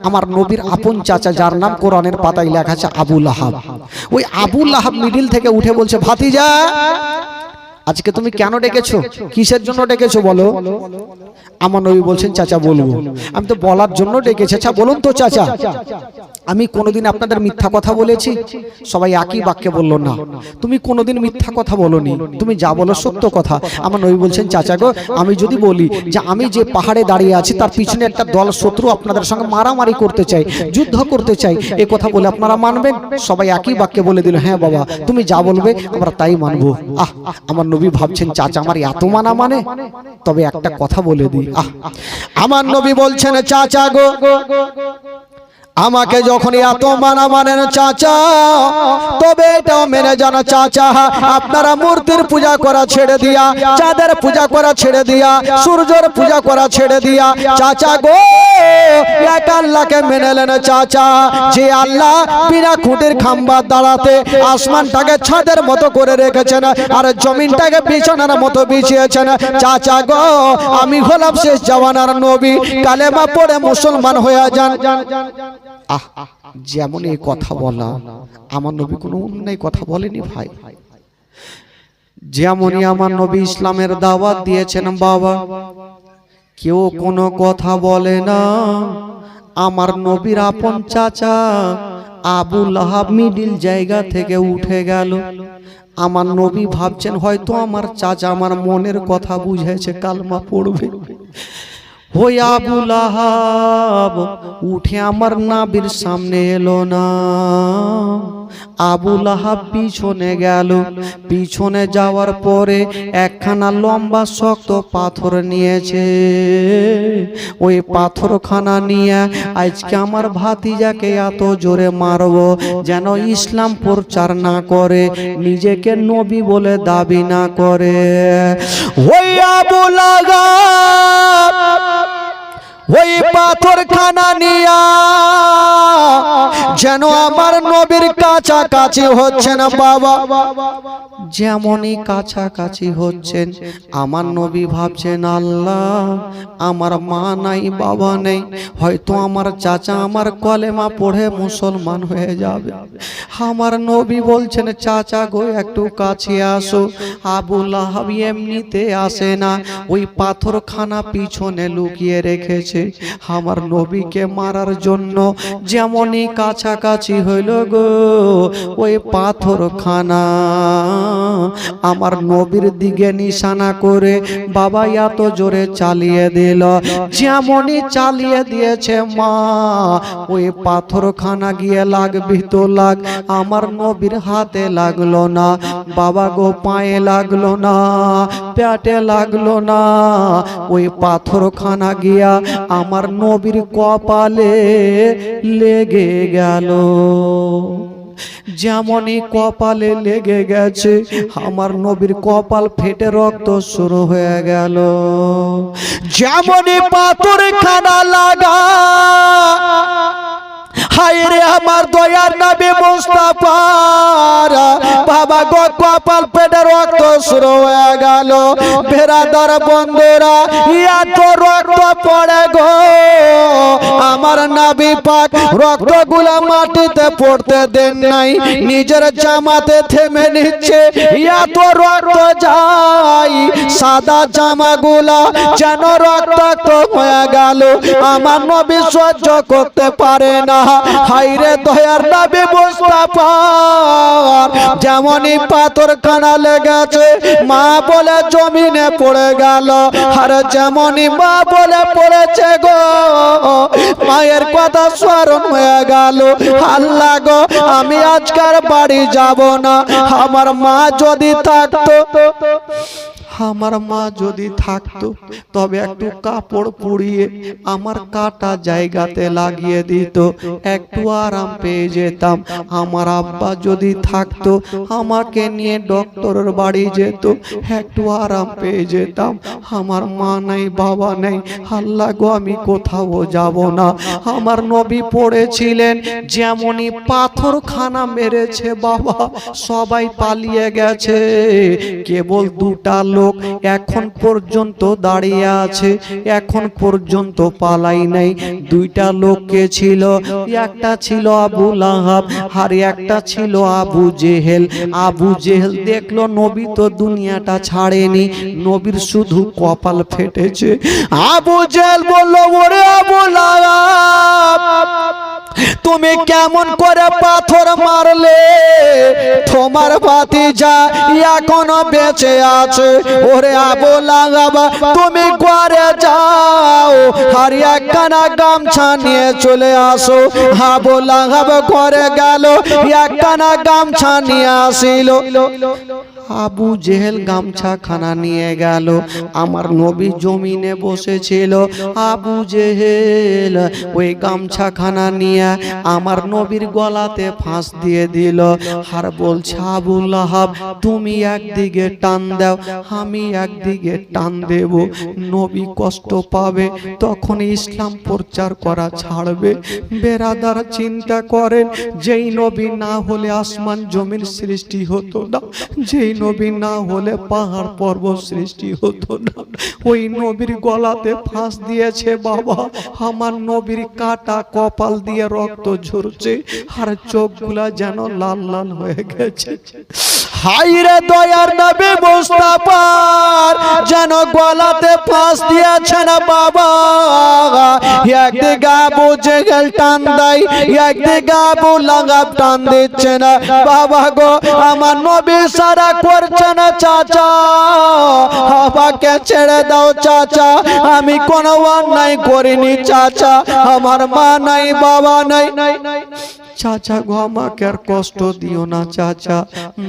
আমার নবীর আপন চাচা, যার নাম কোরআনের পাতায় লেখা আছে আবু লাহাব, ওই আবু লাহাব মিডিল থেকে উঠে বলছে, ভাতিজা আজকে তুমি কেন ডেকেছো, কিসের জন্য ডেকেছো বলো। আমার নবী বলছেন, চাচা বলবো। আমি তো বলার জন্য ডেকেছি। আচ্ছা বলুন তো চাচা, আমি কোনোদিন আপনাদের মিথ্যা কথা বলেছি? সবাই একই বাক্যে বললো, না তুমি কোনোদিন মিথ্যা কথা বলোনি, তুমি যা বলো সত্য কথা। আমার নবী বলছেন, চাচা গো, আমি যদি বলি যে আমি যে পাহাড়ে দাঁড়িয়ে আছি তার পিছনে একটা দল শত্রু আপনাদের সঙ্গে মারামারি করতে চাই, যুদ্ধ করতে চাই, এ কথা বলে আপনারা মানবেন? সবাই একই বাক্যে বলে দিল, হ্যাঁ বাবা তুমি যা বলবে আমরা তাই মানবো। আমার নবী ভাবছেন, চাচা আমার এত মানা মানে, তবে একটা কথা বলে দিই। আমার নবী বলছেন, চাচা গো, আমাকে যখন এত মানা মানেন চাচা, তবে এটাও মেনে জানা চাচা, আপনারা মূর্তির পূজা করা ছেড়ে দিয়া, চাঁদের পূজা করা ছেড়ে দিয়া, সূর্যের পূজা করা ছেড়ে দিয়া, চাচা গো এক আল্লাহকে মেনে নেন চাচা, যে আল্লাহ বিনা খুঁটির খাম্বা দাঁড়াতে আসমানটাকে ছাদের মতো করে রেখেছেন আর জমিনটাকে বিছানার মতো বিছিয়েছেন। চাচা গো, আমি হলাম শেষ জামানার নবী, কালেমা পড়ে মুসলমান হয়ে যান। যেমন এই কথা বলা, আমার নবী কোনো অন্যায় কথা বলেনি ভাই। যেমনই আমার নবী ইসলামের দাওয়াত দিয়েছেন বাবা, কেউ কোনো কথা বলে না। আমার নবীর আপন চাচা আবু লাহাব মিডিল জায়গা থেকে উঠে গেল। আমার নবী ভাবছেন হয়তো আমার চাচা আমার মনের কথা বুঝেছে, কালমা পড়বে। ওই আবু লাহাব উঠে আমার নবীর সামনে এলো না। আবু লাহাব পিছনে গেল, পিছনে যাওয়ার পরে একখানা লম্বা শক্ত পাথর নিয়েছে। ওই পাথরখানা নিয়ে আজকে আমার ভাতিজাকে এত জোরে মারবো যেন ইসলাম প্রচার না করে, নিজেকে নবী বলে দাবি না করে। ওই আবু লাহাব ওই পাথরখানা নিয়া যেন আমার নবীর কাছাকাছি হচ্ছেন বাবা। যেমনই কাছাকাছি হচ্ছেন, আমার নবী ভাবছেন, আল্লাহ আমার মা নাই বাবা নেই, হয়তো আমার চাচা আমার কলেমা পড়ে মুসলমান হয়ে যাবে। আমার নবী বলছেন, চাচা গো একটু কাছে আসো। আবু লাহাব এমনিতে আসে না, ওই পাথরখানা পিছনে লুকিয়ে রেখেছে আমার নবীকে মারার জন্য। যেমনই কাছাকাছি হইল গো, ওই পাথরখানা আমার নবীর দিকে নিশানা করে বাবা এত জোরে চালিয়ে দিল। যেমনই চালিয়ে দিয়েছে মা, ওই পাথরখানা গিয়ে লাগবি তো লাগ, আমার নবীর হাতে লাগলো না বাবা গো, পায়ে লাগলো না, পেটে লাগলো না, ওই পাথরখানা গিয়া আমার নবীর কপালে লেগে গেল। যেমনই কপালে লেগে গেছে, আমার নবীর কপাল ফেটে রক্ত শুরু হয়ে গেল। যেমনই পাথরখানা লাগা, হায় রে আমার দয়ার নবী মুস্তাফার বাবা গো, কপাল পেটে রক্ত শুরু হয়ে গেল। বেরাদার বন্ধুরা, এত রক্ত পড়ে গো, আমার নবী পাক রক্তগুলা মাটিতে পড়তে দেন নাই, নিজের জামাতে থেমে নিচ্ছে। এত রক্ত যায়, সাদা জামাগুলা যেন রক্তাক্ত হয়ে গেল। আমার নবী সহ্য করতে পারে না। হায়রে দয়ার নবী মুস্তাফা, যেমন যেমনই পাথর খানা লেগেছে মা বলে জমিনে পড়ে গেল, আর যেমনই মা বলে পড়েছে গো মায়ের কথা স্মরণ হয়ে গেল। আল্লাহ গো আমি আজকার বাড়ি যাব না, আমার মা যদি থাকতো, আমার মা যদি থাকতো তবে একটু কাপড় পুড়িয়ে আমার কাটা জায়গাতে লাগিয়ে দিত, একটু আরাম পেয়ে যেতাম। আমার আব্বা যদি থাকতো আমাকে নিয়ে ডক্টরের বাড়ি যেত, একটু আরাম পেয়ে যেতাম। আমার মা নাই, বাবা নেই, আল্লাহ গো আমি কোথাও যাব না। আমার নবী পড়েছিলেন যেমনই পাথর খানা মেরেছে বাবা সবাই পালিয়ে গেছে, কেবল দুটা লোক এখন পর্যন্ত দাঁড়িয়ে আছে, এখন পর্যন্ত পালাই নাই। দুইটা লোককে ছিল, একটা ছিল আবু লাহাব আর একটা ছিল আবু জেহেল। আবু জেহেল দেখলো নবী তো দুনিয়াটা ছাড়েনি, নবীর শুধু কপাল ফেটেছে। আবু জেহেল বলল ওরে আবু লাহাব তুমি কেমন করে পাথর মারলে, তোমার ভাতিজা এখনো বেঁচে আছে। ওরে আবু লাহাব তুমি ঘরে যাও আর একখানা গামছা নিয়ে চলে আসো। আবু লাহাব ঘরে গেল, একখানা গামছা নিয়ে আসিল। আবু জেহেল গামছা খানা নিয়ে গেল, আমার নবী জমিনে বসেছিল। আবু জেহেল ওই গামছা খানা নিয়ে আমার নবীর গলাতে ফাঁস দিয়ে দিল, আর বলছে আবু লাহাব তুমি একদিকে টান দাও, আমি একদিকে টান দেব, নবী কষ্ট পাবে, তখন ইসলাম প্রচার করা ছাড়বে। বেরাদার চিন্তা করেন, যেই নবী না হলে আসমান জমিন সৃষ্টি হতো না, যেই নবী না হলে পাহাড় পর্বত সৃষ্টি হতো না, ওই নবীর গলাতে ফাঁস দিয়েছে বাবা। আমার নবীর কাটা কপাল দিয়ে রক্ত ঝরছে, আর চোখগুলা যেন লাল লাল হয়ে গেছে। হায়রে দয়ার নবী মুস্তাফার যেন গলাতে ফাঁস দিয়েছে না বাবা। একদিকে আবু জেহেল টান দেয়, একদিকে আবু লাহাব টান দিচ্ছে না বাবা গো। আমার নবী সারা করছে না চাচা, আমাকে ছেড়ে দাও চাচা, আমি কোনো অন্যায় করিনি চাচা, আমার মা নাই, বাবা নাই, চাচা গো আমাকে আর কষ্ট দিও না চাচা।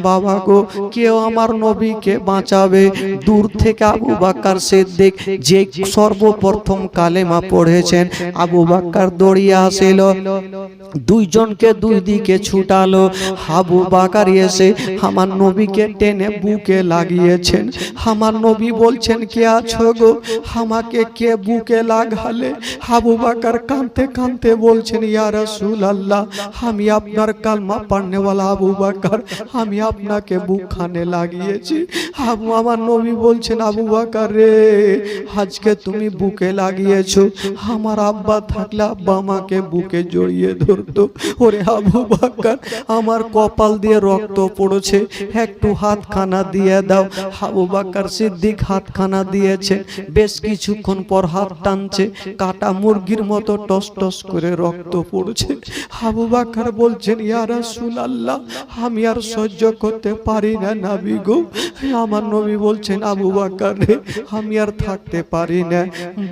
বাবা গো কেউ আমার নবীকে বাঁচাবে। দূর থেকে আবু বকর সিদ্দিক যে সর্বপ্রথম কালেমা পড়েছেন, আবু বকর দৌড়িয়ে আসিল, দুইজনকে দুই দিকে ছুটালো। আবু বকর এসে আমার নবীকে টেনে বুকে লাগিয়েছেন। আমার নবী বলছেন কে আছো গো, আমাকে কে বুকে লাগালে? আবু বকর কাঁদতে কাঁদতে বলছেন ইয়া রাসূলুল্লাহ আমি আপনার কালমা পড়নেওয়ালা আবু বকর, আমি আপনাকে বুকখানে লাগিয়েছি। আমার নবী বলছেন আবু বকর রে আজকে তুমি বুকে লাগিয়েছো, আমার আব্বা থাকলে আব্বা আমাকে বুকে জড়িয়ে ধরতো। ওরে আবু বকর আমার কপাল দিয়ে রক্ত পড়ছে, একটু হাতখানা দিয়ে দাও। আবু বকর সিদ্দিক হাতখানা দিয়েছে, বেশ কিছুক্ষণ পর হাত টানছে, কাটা মুরগির মতো টস টস করে রক্ত পড়ছে। আবু বকর বলছেন ইয়া রাসূলুল্লাহ আমি আর সহ্য করতে পারি না নবী গো। আমার নবী বলছেন আবু বকর রে আমি আর থাকতে পারি না।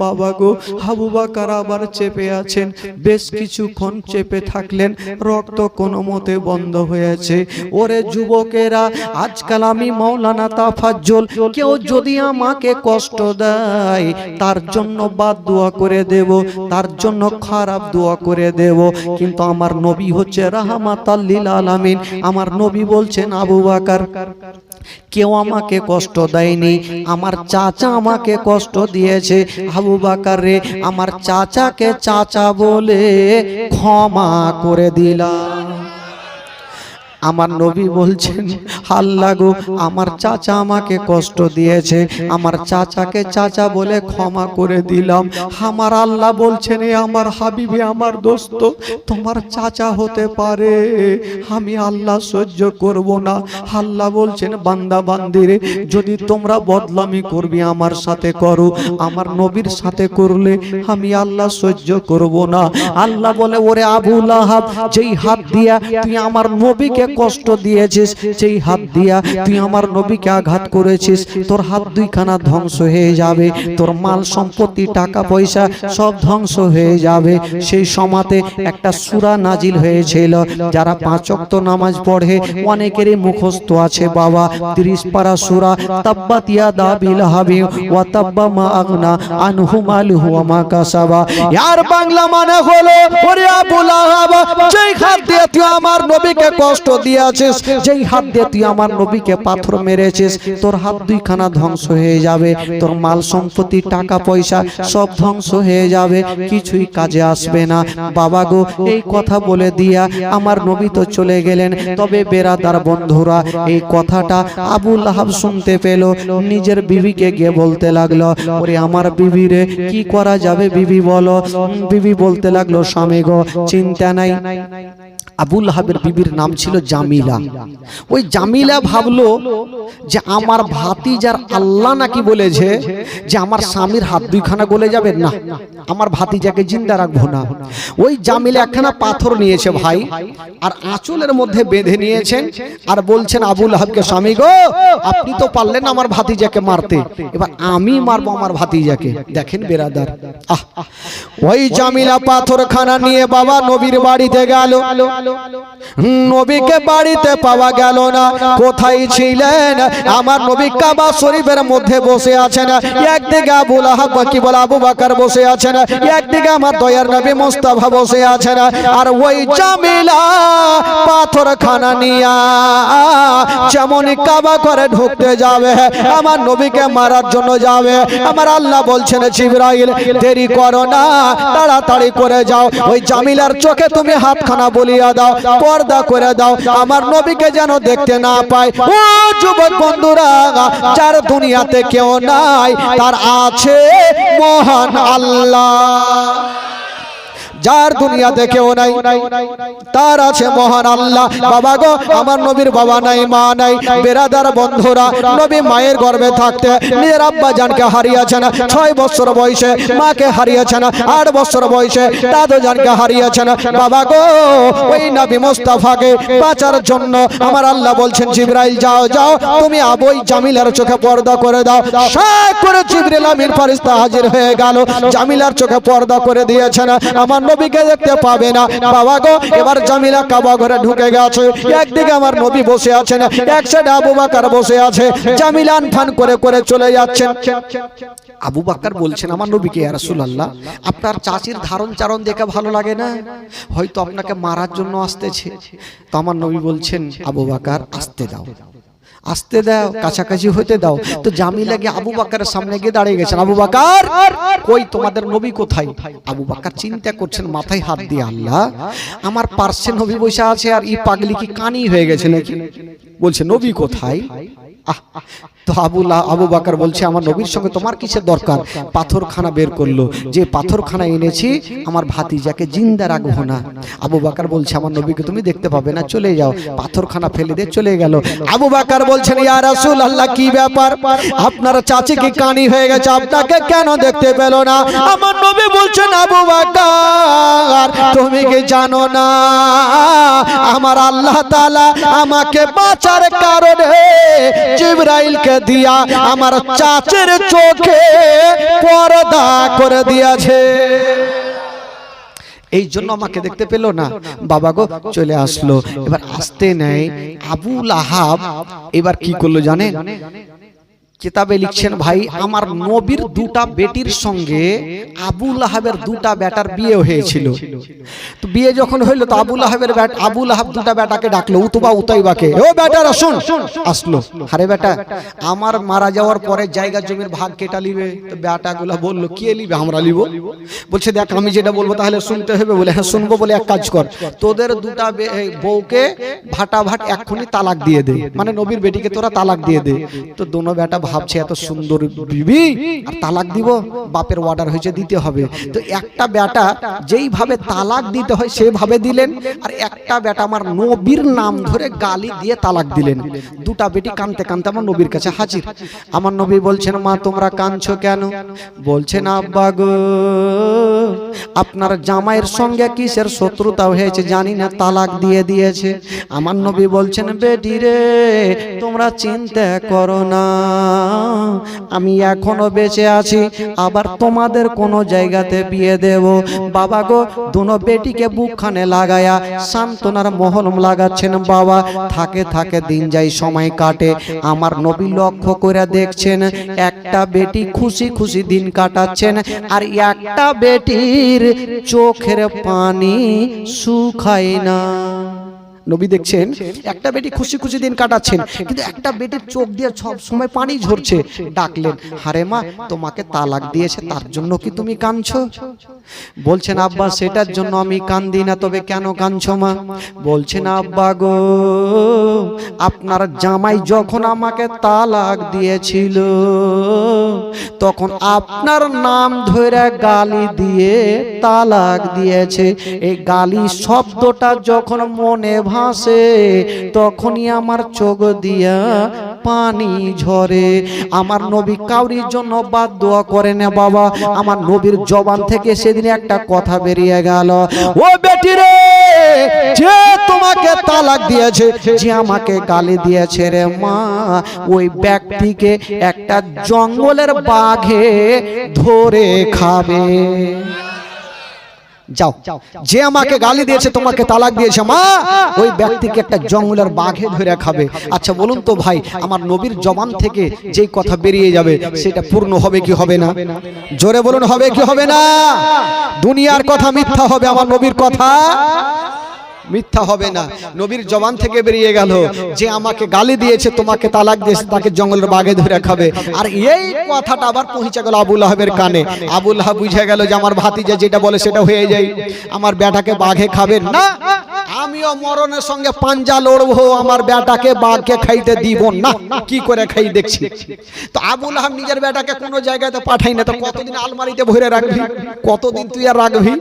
বাবা গো আবু বকর আবার চেপে আছেন, বেশ কিছুক্ষণ চেপে থাকলেন, রক্ত কোনো মতে বন্ধ হয়েছে। ওরে যুবকেরা আজকাল আমি মাওলানা তাফাজ্জল, কেউ যদি আমাকে কষ্ট দেয় তার জন্য বাদ দোয়া করে দেব, তার জন্য খারাপ দোয়া করে দেব, কিন্তু আমার নবী হচ্ছে রাহমাতাল লিল আলামিন। আমার নবী বলছেন আবু বকর কেউ আমাকে কষ্ট দেয়নি, আমার চাচা আমাকে কষ্ট দিয়েছে। আবু বকর রে আমার চাচাকে চাচা বলে ক্ষমা করে দিলাম। আমার নবী বলছেন আল্লাহ গো আমার চাচা আমাকে কষ্ট দিয়েছে, আমার চাচাকে চাচা বলে ক্ষমা করে দিলাম। আমার আল্লাহ বলছেন এ আমার হাবিবে আমার দোস্ত তোমার চাচা হতে পারে, আমি আল্লাহ সহ্য করব না। আল্লাহ বলছেন বান্দা বান্দিরে যদি তোমরা বদলামি করবি আমার সাথে করো, আমার নবীর সাথে করলে আমি আল্লাহ সহ্য করব না। আল্লাহ বলে ওরে আবু লাহাব যেই হাত দিয়া তুই আমার নবীকে কষ্ট দিয়েছিস, সেই হাত হাত দিয়া তুই আমার নবীকে আঘাত করেছিস, তোর হাত দুইখানা ধ্বংস হয়ে যাবে, তোর মাল সম্পত্তি টাকা পয়সা সব ধ্বংস হয়ে যাবে। সেই সময়তে একটা সূরা নাজিল হয়েছিল, যারা 5 ওয়াক্ত নামাজ পড়ে অনেকেরই মুখস্থ আছে বাবা, 30 পারা সূরা, তাব্বাত ইয়াদা বিলাহাবি ওয়া তাব্বা মা আগনা আনহু মালুহু ওয়া মা কাসাবা। ইয়ার বাংলা মানে হলো, ওরে আবু লাহাব, যেই হাত দিয়ে তুই আমার নবীকে কষ্ট দিয়েছিস, যেই হাত দিয়ে তুই আমার নবীকে পাথর মেরেছিস, তোর হাত দুইখানা ধ্বংস হয়ে যাবে, তোর মাল সম্পত্তি টাকা পয়সা সব ধ্বংস হয়ে যাবে, কিছুই কাজে আসবে না। বাবা গো, এই কথা বলে দিয়া আমার নবী তো চলে গেলেন। তবে বেরাদার বন্ধুরা, এই কথাটা আবু লাহাব শুনতে পেল, নিজের বিবিকে গিয়ে বলতে লাগলো, ওরে আমার বিবি রে, কি করা যাবে বিবি বলো। বিবি বলতে লাগলো, স্বামী গো চিন্তা নাই। আবু লাহাবের বিবির নাম ছিল জামিলা। ওই জামিলা ভাবলো যে আমার ভাতিজার আল্লাহ নাকি বলেছে যে আমার স্বামীর হাত দুইখানা গলে যাবে, না আমার ভাতিজাকে জিন্দা রাখবো না। ওই জামিলা একখানা পাথর নিয়েছে ভাই, আর আঁচলের মধ্যে বেঁধে নিয়েছেন, আর বলছেন আবু লাহাবকে, স্বামী গো আপনি তো পারলেন আমার ভাতিজাকে মারতে, এবার আমি মারবো আমার ভাতিজাকে। দেখেন বেরাদার, ওই জামিলা পাথরখানা নিয়ে বাবা নবীর বাড়িতে গেল। নবীকে বাড়িতে পাওয়া গেল না, কোথায় ছিলেন? আমার নবী কাবা শরীফের মধ্যে বসে আছেন, একদিকে আবু লাহাব কি বলে আবু বকর বসে আছেন, একদিকে আমার দয়ার নবী মুস্তাফা বসে আছেন, আর ওই জামিলা পাথরখানা নিয়া যেমন কাবা করে ঢুকতে যাবে, আমার নবীকে মারার জন্য যাবে, আমার আল্লাহ বলছেন জিবরাইল দেরি করো না, তাড়াতাড়ি করে যাও, ওই জামিলার চোখে তুমি হাতখানা বলিয়া দাও, পর্দা করে দাও, আমার নবীকে যেন দেখতে না পায়। ও যুবক বন্ধুরা, যার দুনিয়াতে কেউ নাই, তার আছে মহান আল্লাহ। যার দুনিয়াতে কেউ নাই, তার আছে মহান আল্লাহ। বাবা গো, আমার নবীর বাবা নাই, মা নাই। বেরাদার বন্ধুরা, নবী মায়ের গর্ভে থাকতে নিজের আব্বা জানকে হারিয়েছেন, 6 বছর বয়সে মাকে হারিয়েছেন, 8 বছর বয়সে দাদু জানকে হারিয়েছেন। বাবা গো, ওই নবী মুস্তাফাকে বাঁচার জন্য আমার আল্লাহ বলছেন জিবরাইল যাও যাও, তুমি আবুই জামিলার চোখে পর্দা করে দাও। সাক করে জিবরিল আমিন ফেরেশতা হাজির হয়ে গেল, জামিলার চোখে পর্দা করে দিয়েছেন, আমার নবীকে দেখতে পাবে না। বাবা গো, এবার জামিলা কাবা ঘরে ঢুকে গেছে, একদিকে আমার নবী বসে আছেন, এক সাইডে আবু বকর বসে আছে, জামিলা আনফান করে করে চলে যাচ্ছেন। আবু বকর বলছেন আমার নবীকে, ইয়া রাসূলুল্লাহ আপনার চাচির ধারণ চারণ দেখে ভালো লাগে না, হয়তো আপনাকে মারার জন্য আসতেছে। তো আমার নবী বলছেন আবু বকর আসতে দাও, আসতে দাও, কাছাকাছি হতে দাও। তো জামিলা গিয়ে আবু বকরের সামনে গিয়ে দাঁড়িয়ে গেছেন, আবু বকর কই তোমাদের নবী কোথায়? আবু বকর চিন্তা করছেন, মাথায় হাত দিয়ে, আল্লাহ আমার পার্শ্বে নবী বসে আছে, আর এই পাগলি কি কানি হয়ে গেছে নাকি? বলছে নবী কোথায়? তো আবু বকর বলছে আমার নবীর সঙ্গে তোমার কিসের দরকার? পাথরখানা বের করলো, যে পাথরখানা এনেছি আমার ভাতিজাকে জিন্দা রাখবো না। আবু বকর বলছে আমার নবীকে তুমি দেখতে পাবে না, চলে যাও। পাথরখানা ফেলে দিয়ে চলে গেল। আবু বকর বলছেন ইয়া রাসূলুল্লাহ কি ব্যাপার, আপনার চাচি কি কানি হয়ে গেছে, আপনাকে কেন দেখতে পেল না? আমার নবী বলছেন আবু বকর তুমি কি জানো না আমার আল্লাহ তাআলা আমাকে বাঁচার কারণে জিবরাইলকে দিয়া আমার চাচের চোখে পর্দা করে দিয়েছে, এই জন্য আমাকে দেখতে পেল না। বাবা গো চলে আসলো। এবার আসতে নেই আবু লাহাব এবার কি করলো জানেন? কিতাবে লিখছেন ভাই আমার নবীর দুটা বেটির সঙ্গে আবু লাহাবের দুটা বেটার বিয়ে হয়েছিল। তো বিয়ে যখন হইলো তো আবু লাহাব দুটা বেটাকে ডাকলো, উতবা উতাইবাকে, ও বেটারা শুন। আসলো, আরে বেটা আমার মারা যাওয়ার পরে জায়গা জমির ভাগ কেটা লিবে? তো বেটাগুলো বললো কে লিবে? আমরা লিব। বলছে দেখ আমি যেটা বলবো তাহলে শুনতে হবে। বলে হ্যাঁ শুনবো। বলে এক কাজ কর, তোদের দুটা বউকে ভাটাভাট এক্ষুনি তালাক দিয়ে দে, মানে নবীর বেটিকে তোরা তালাক দিয়ে দে। তো দোনো বেটা ভাবছে এত সুন্দর বিবি আর তালাক দিব, বাপের অর্ডার হয়েছে দিতে হবে। তো একটা বেটা যেইভাবে তালাক দিতে হয় সেভাবে দিলেন, আর একটা বেটা আমার নবীর নাম ধরে গালি দিয়ে তালাক দিলেন। দুটা বেটি কাঁদতে কাঁদতে আমার নবীর কাছে হাজির। আমার নবী বলছেন, মা তোমরা কাঁদছো কেন? বলছেন, আব্বা গো আপনার জামাইয়ের সঙ্গে কিসের শত্রুতা হয়েছে জানি না, তালাক দিয়ে দিয়েছে। আমার নবী বলছেন, বেটি রে তোমরা চিন্তা করো না, আমি এখনো বেঁচে আছি, আবার তোমাদের কোনো জায়গাতে বিয়ে দেব। বাবা গো দুনো বেটিকে বুকখানে লাগায়া সান্ত্বনার মহলম লাগাচ্ছেন। বাবা থাকে থাকে দিন যায়, সময় কাটে। আমার নবী লক্ষ্য করে দেখছেন একটা বেটি খুশি খুশি দিন কাটাচ্ছেন, আর একটা বেটির চোখের পানি শুকায় না। নবী দেখছেন একটা বেটি খুশি খুশি দিন কাটাচ্ছেন, কিন্তু একটা বেটির চোখ দিয়ে সব সময় পানি ঝরছে। ডাকলেন, হারে মা তোমাকে তালাক দিয়েছে তার জন্য কি তুমি কাঁদছো? বলছেন, আব্বা সেটার জন্য আমি কান্দি না, তবে কেন কাঁদছো মা? বলছেন, আব্বা গো আপনার জামাই যখন আমাকে তালাক দিয়েছিল তখন আপনার নাম ধরে গালি দিয়ে তালাক দিয়েছে। এই গালি শব্দটা যখন মনে ভাসে তখনই আমার চোখ দিয়া পানি ঝরে। আমার নবী কাউরির জন্য বাদ দোয়া করে না বাবা, আমার নবীর জবান থেকে সেদিন একটা কথা বেরিয়ে গেল, ও বেটি রে যে তোমাকে তালাক দিয়েছে, যে আমাকে গালি দিয়েছে রে মা, ওই ব্যক্তিকে একটা জঙ্গলের বাঘে ধরে খাবে। যাও, যে আমাকে গালি দিয়েছে তোমাকে তালাক দিয়েছে মা, ওই ব্যক্তিকে একটা জঙ্গলের বাঘে ধরে খাবে। আচ্ছা বলুন তো ভাই, আমার নবীর জবান থেকে যেই কথা বেরিয়ে যাবে সেটা পূর্ণ হবে কি হবে না? জোরে বলুন, হবে কি হবে না? দুনিয়ার কথা মিথ্যা হবে, আমার নবীর কথা মিথ্যা হবে না। নবীর জবান থেকে বেরিয়ে গেল, যে আমাকে গালি দিয়েছে তোমাকে তালাক দিয়েছে তাকে জঙ্গলের বাঘে ধরে খাবে। আর এই কথাটা আবার পৌঁছে গেল আবু লাহাবের কানে। আবু লাহাব বুঝে গেল যে আমার ভাতিজা যেটা বলে সেটা হয়ে যায়, আমার বেটাকে বাঘে খাবেন না, আমিও মরণের সঙ্গে পাঞ্জা লড়বো, আমার বেটাকে বাঘকে খাইতে দিব না। কি করে খাই দেখছি। তো আবু লাহাব নিজের বেটাকে কোনো জায়গাতে পাঠাই না, তো কতদিন আলমারিতে ভরে রাখবি, কতদিন তুই আর রাখবি?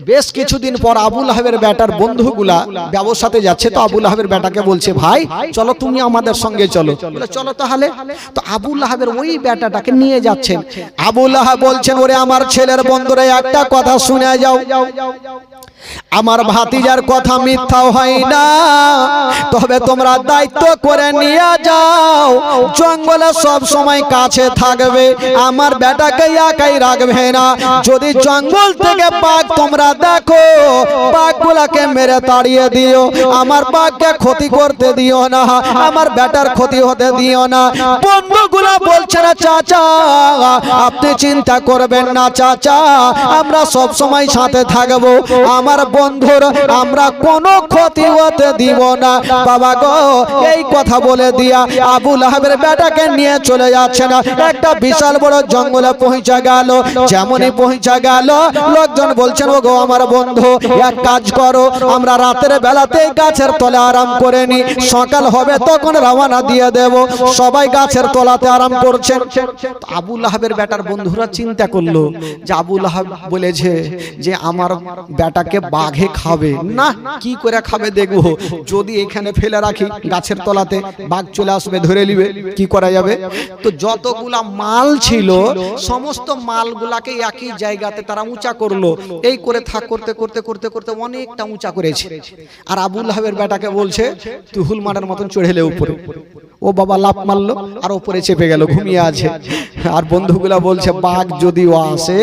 বেশ কিছুদিন পর আবু লাহাবের বেটার বন্ধুগুলা ব্যবসাতে যাচ্ছে, তো আবু লাহাবের বেটাকে বলছে, ভাই চলো তুমি আমাদের সঙ্গে চলো। বলে চলো তাহলে। তো আবু লাহাবের ওই বেটাটাকে নিয়ে যাচ্ছেন। আবু লাহাব বলছেন, ওরে আমার ছেলের বন্ধুরা একটা কথা শুনে যাও, আমার ভাতিজার কথা মিথ্যা হয় না, তবে তোমরা দায়িত্ব করে নিয়ে যাও, জঙ্গলে সব সময় কাছে থাকবে, আমার বেটাকে একাই রাখবে না। যদি জঙ্গল থেকে বাঘ তোমরা দেখো, বাঘগুলাকে মেরে তাড়িয়ে দিও, আমার বাঘকে ক্ষতি করতে দিও না, আমার বেটার ক্ষতি হতে দিও না। বন্ধুগুলা বলছে না চাচা আপনি চিন্তা করবেন না চাচা, আমরা সব সময় সাথে থাকবো, আমার বন্ধুর আমরা কোনো ক্ষতি হতে দিব না। বাবা গো এই কথা বলে দিয়া আবু লাহাবের বেটাকে নিয়ে চলে যাচ্ছে না, একটা বিশাল বড় জঙ্গলে পৌঁছে গেল। যেমনই পৌঁছে গেল লোকজন বলছেন, ও গো আমার বন্ধু এক কাজ করো, আমরা রাতের বেলাতে গাছের তলে আরাম করে নি, সকাল হবে তখন রওনা দিয়ে দেব। সবাই গাছের তলাতে আরাম করছেন। আবু লাহাবের বেটার বন্ধুরা চিন্তা করলো যে আবু লাহাব বলেছে যে আমার বেটাকে বাঘে খাবে না, কি করে খাবে দেখবো, যদি এখানে ফেলে রাখি গাছের তলাতে বাঘ চলে আসবে ধরে নিবে, কি করা যাবে? তো যতগুলা মাল ছিল সমস্ত মালগুলাকে একই জায়গাতে তারা উঁচা করলো, এই করে থাক করতে করতে করতে করতে অনেকটা উঁচা করেছে। আর আবু লাহাবের বেটাকে বলছে তুই হুলমানের মতন চড়েলে উপরে। ও বাবা লাফ মারলো আর উপরে চেপে গেল, ঘুমিয়ে আছে। আর বন্ধুগুলা বলছে বাঘ যদিও আসে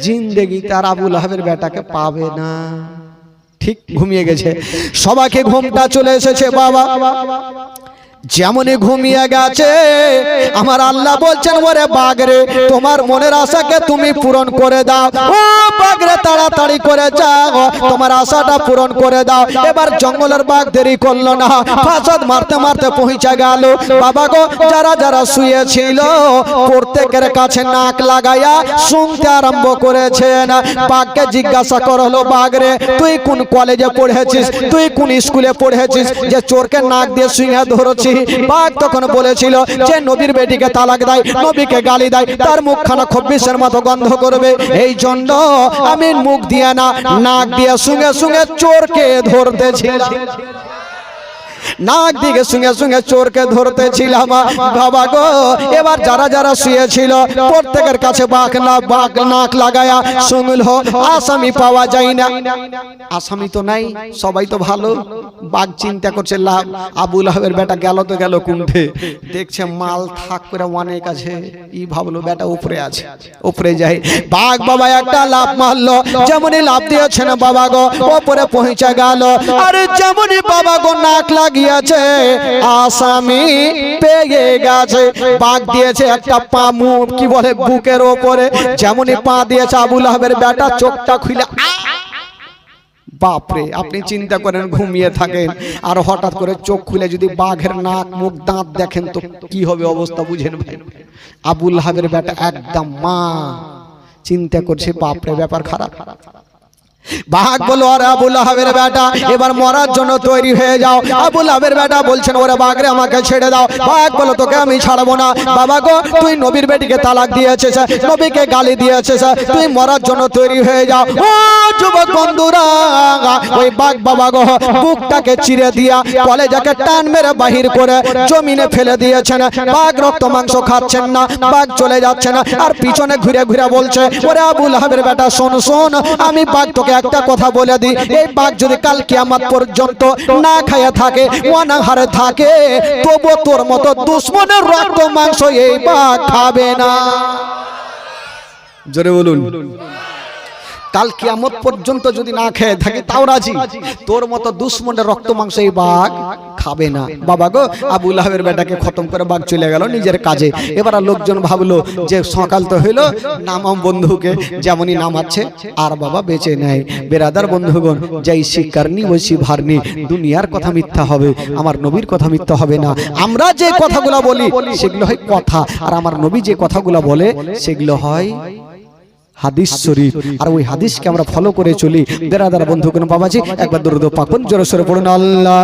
জিন্দেগি তার আবু লাহাবের বেটাকে পাবে না। ঠিক ঘুমিয়ে গেছে, সবাইকে ঘুমটা চলে এসেছে। বাবা যেমনই ঘুমিয়ে গেছে আমার আল্লাহ বলছেন, ওরে বাঘরে তোমার মনের আশাকে তুমি পূরণ করে দাও, ও বাঘরে তাড়াতাড়ি করে যাও, তোমার আশাটা পূরণ করে দাও। এবার জঙ্গলের বাঘ দেরি করলো না, ফাঁসাদ মারতে মারতে পৌঁছে গেল। বাবা গো যারা যারা শুয়েছিল প্রত্যেকের কাছে নাক লাগাইয়া শুনতে আরম্ভ করেছেন। বাঘকে জিজ্ঞাসা করলো, বাঘরে তুই কোন কলেজে পড়েছিস, তুই কোন স্কুলে পড়েছিস যে চোরকে নাক দিয়ে শুয়ে ধরেছিস? বলছি বাঘ তখন বলেছিল যে নবীর বেটিকে তালাক দেয়, নবীকে গালি দেয়, তার মুখখানা খব্বিশের মতো গন্ধ করবে, এই জন্য আমি মুখ দিয়ে না নাক দিয়ে সঙ্গে সঙ্গে চোরকে ধরতেছিলাম, নাক দিকে সঙ্গে সঙ্গে চোরকে ধরতেছিলাম। বাবা গো, এবার যারা যারা শুয়েছিল প্রত্যেকের কাছে বাঘ নাক লাগায়া শুনল আসামি পাওয়া যায় না। আসামি তো নাই, সবাই তো ভালো। বাঘ চিন্তা করছে লাভ, আবু লাহাবের বেটা গেল তো গেল কুণ্ঠে, দেখছে মাল থাক করে অনেক আছে, ই ভাবলো বেটা উপরে আছে, উপরে যাই। বাঘ বাবা একটা লাভ মারলো, যেমনই লাভ দিয়েছে না বাবা গো উপরে পৌঁছে গেল, আরে যেমনই বাবা গো নাক লাগিয়েছে আসামি পেয়ে গেছে। বাঘ দিয়েছে একটা পা মুখ কি বলে বুকের ওপরে, যেমনই পা দিয়েছে আবু লাহাবের বেটা চোখটা খুলে বাপরে, আপনি চিন্তা করেন ঘুমিয়ে থাকেন আর হঠাৎ করে চোখ খুলে যদি বাঘের নাক মুখ দাঁত দেখেন তো কি হবে অবস্থা বুঝেন ভাই। আবু লাহাবের বেটা একদম মা চিন্তা করছে বাপরে ব্যাপার খারাপ। বাঘ বলো আর আবু লাহাবের বেটা এবার মরার জন্য তৈরি হয়ে যাও। আবু লাহাবের বেটা বলছেন ওরে বাঘরে আমাকে ছেড়ে দাও। বাঘ বলো তোকে আমি ছাড়বো না। বাবা গো তুই নবীর বেটিকে তালাক দিয়েছিস, নবীকে গালি দিয়েছিস, তুই মরার জন্য তৈরি হয়ে যাও। ও যুবক বন্ধুরা, ওই বাঘ বাবা গো বুকটাকে চিরে দিয়া কলেজাকে টান মেরে বাহির করে জমিনে ফেলে দিয়েছেন। বাঘ রক্ত মাংস খাচ্ছেন না, বাঘ চলে যাচ্ছেন আর পিছনে ঘুরে ঘুরে বলছে ওরে আবু লাহাবের বেটা শোন শোন, আমি বাঘ তোকে একটা কথা বলে দিই, এই বাঘ যদি কাল কিয়ামত পর্যন্ত না খায়া থাকে, অনাহারে থাকে, তবু তোর মতো দুশ্মনের রক্ত মাংস এই বাঘ খাবে না। জোরে বলুন, কাল কিয়ামত পর্যন্ত যদি না খেয়ে থাকে তাও রাজি, তোর মতো দুশ্মনের রক্ত মাংস এই বাঘ খাবে না। বাবা গো আবু লাহাবের বেটাকে খতম করে বাঘ চলে গেল নিজের কাজে। এবার লোকজন ভাবলো যে সকাল তো হইলো, নামাম বন্ধুকে, যেমনই নামাচ্ছে আর বাবা বেঁচে নেয়। বেরাদার বন্ধুগণ, যাই শিকারনি ওই শিভারনি, দুনিয়ার কথা মিথ্যা হবে, আমার নবীর কথা মিথ্যা হবে না। আমরা যে কথাগুলো বলি সেগুলো হয় কথা, আর আমার নবী যে কথাগুলো বলে সেগুলো হয় হাদিস শরীফ, আর ওই হাদিসকে আমরা ফলো করে চলি। বেরাদার বন্ধুগণ বাবাজি একবার দরুদ পাক জোরে সোরে পড়ুন আল্লাহ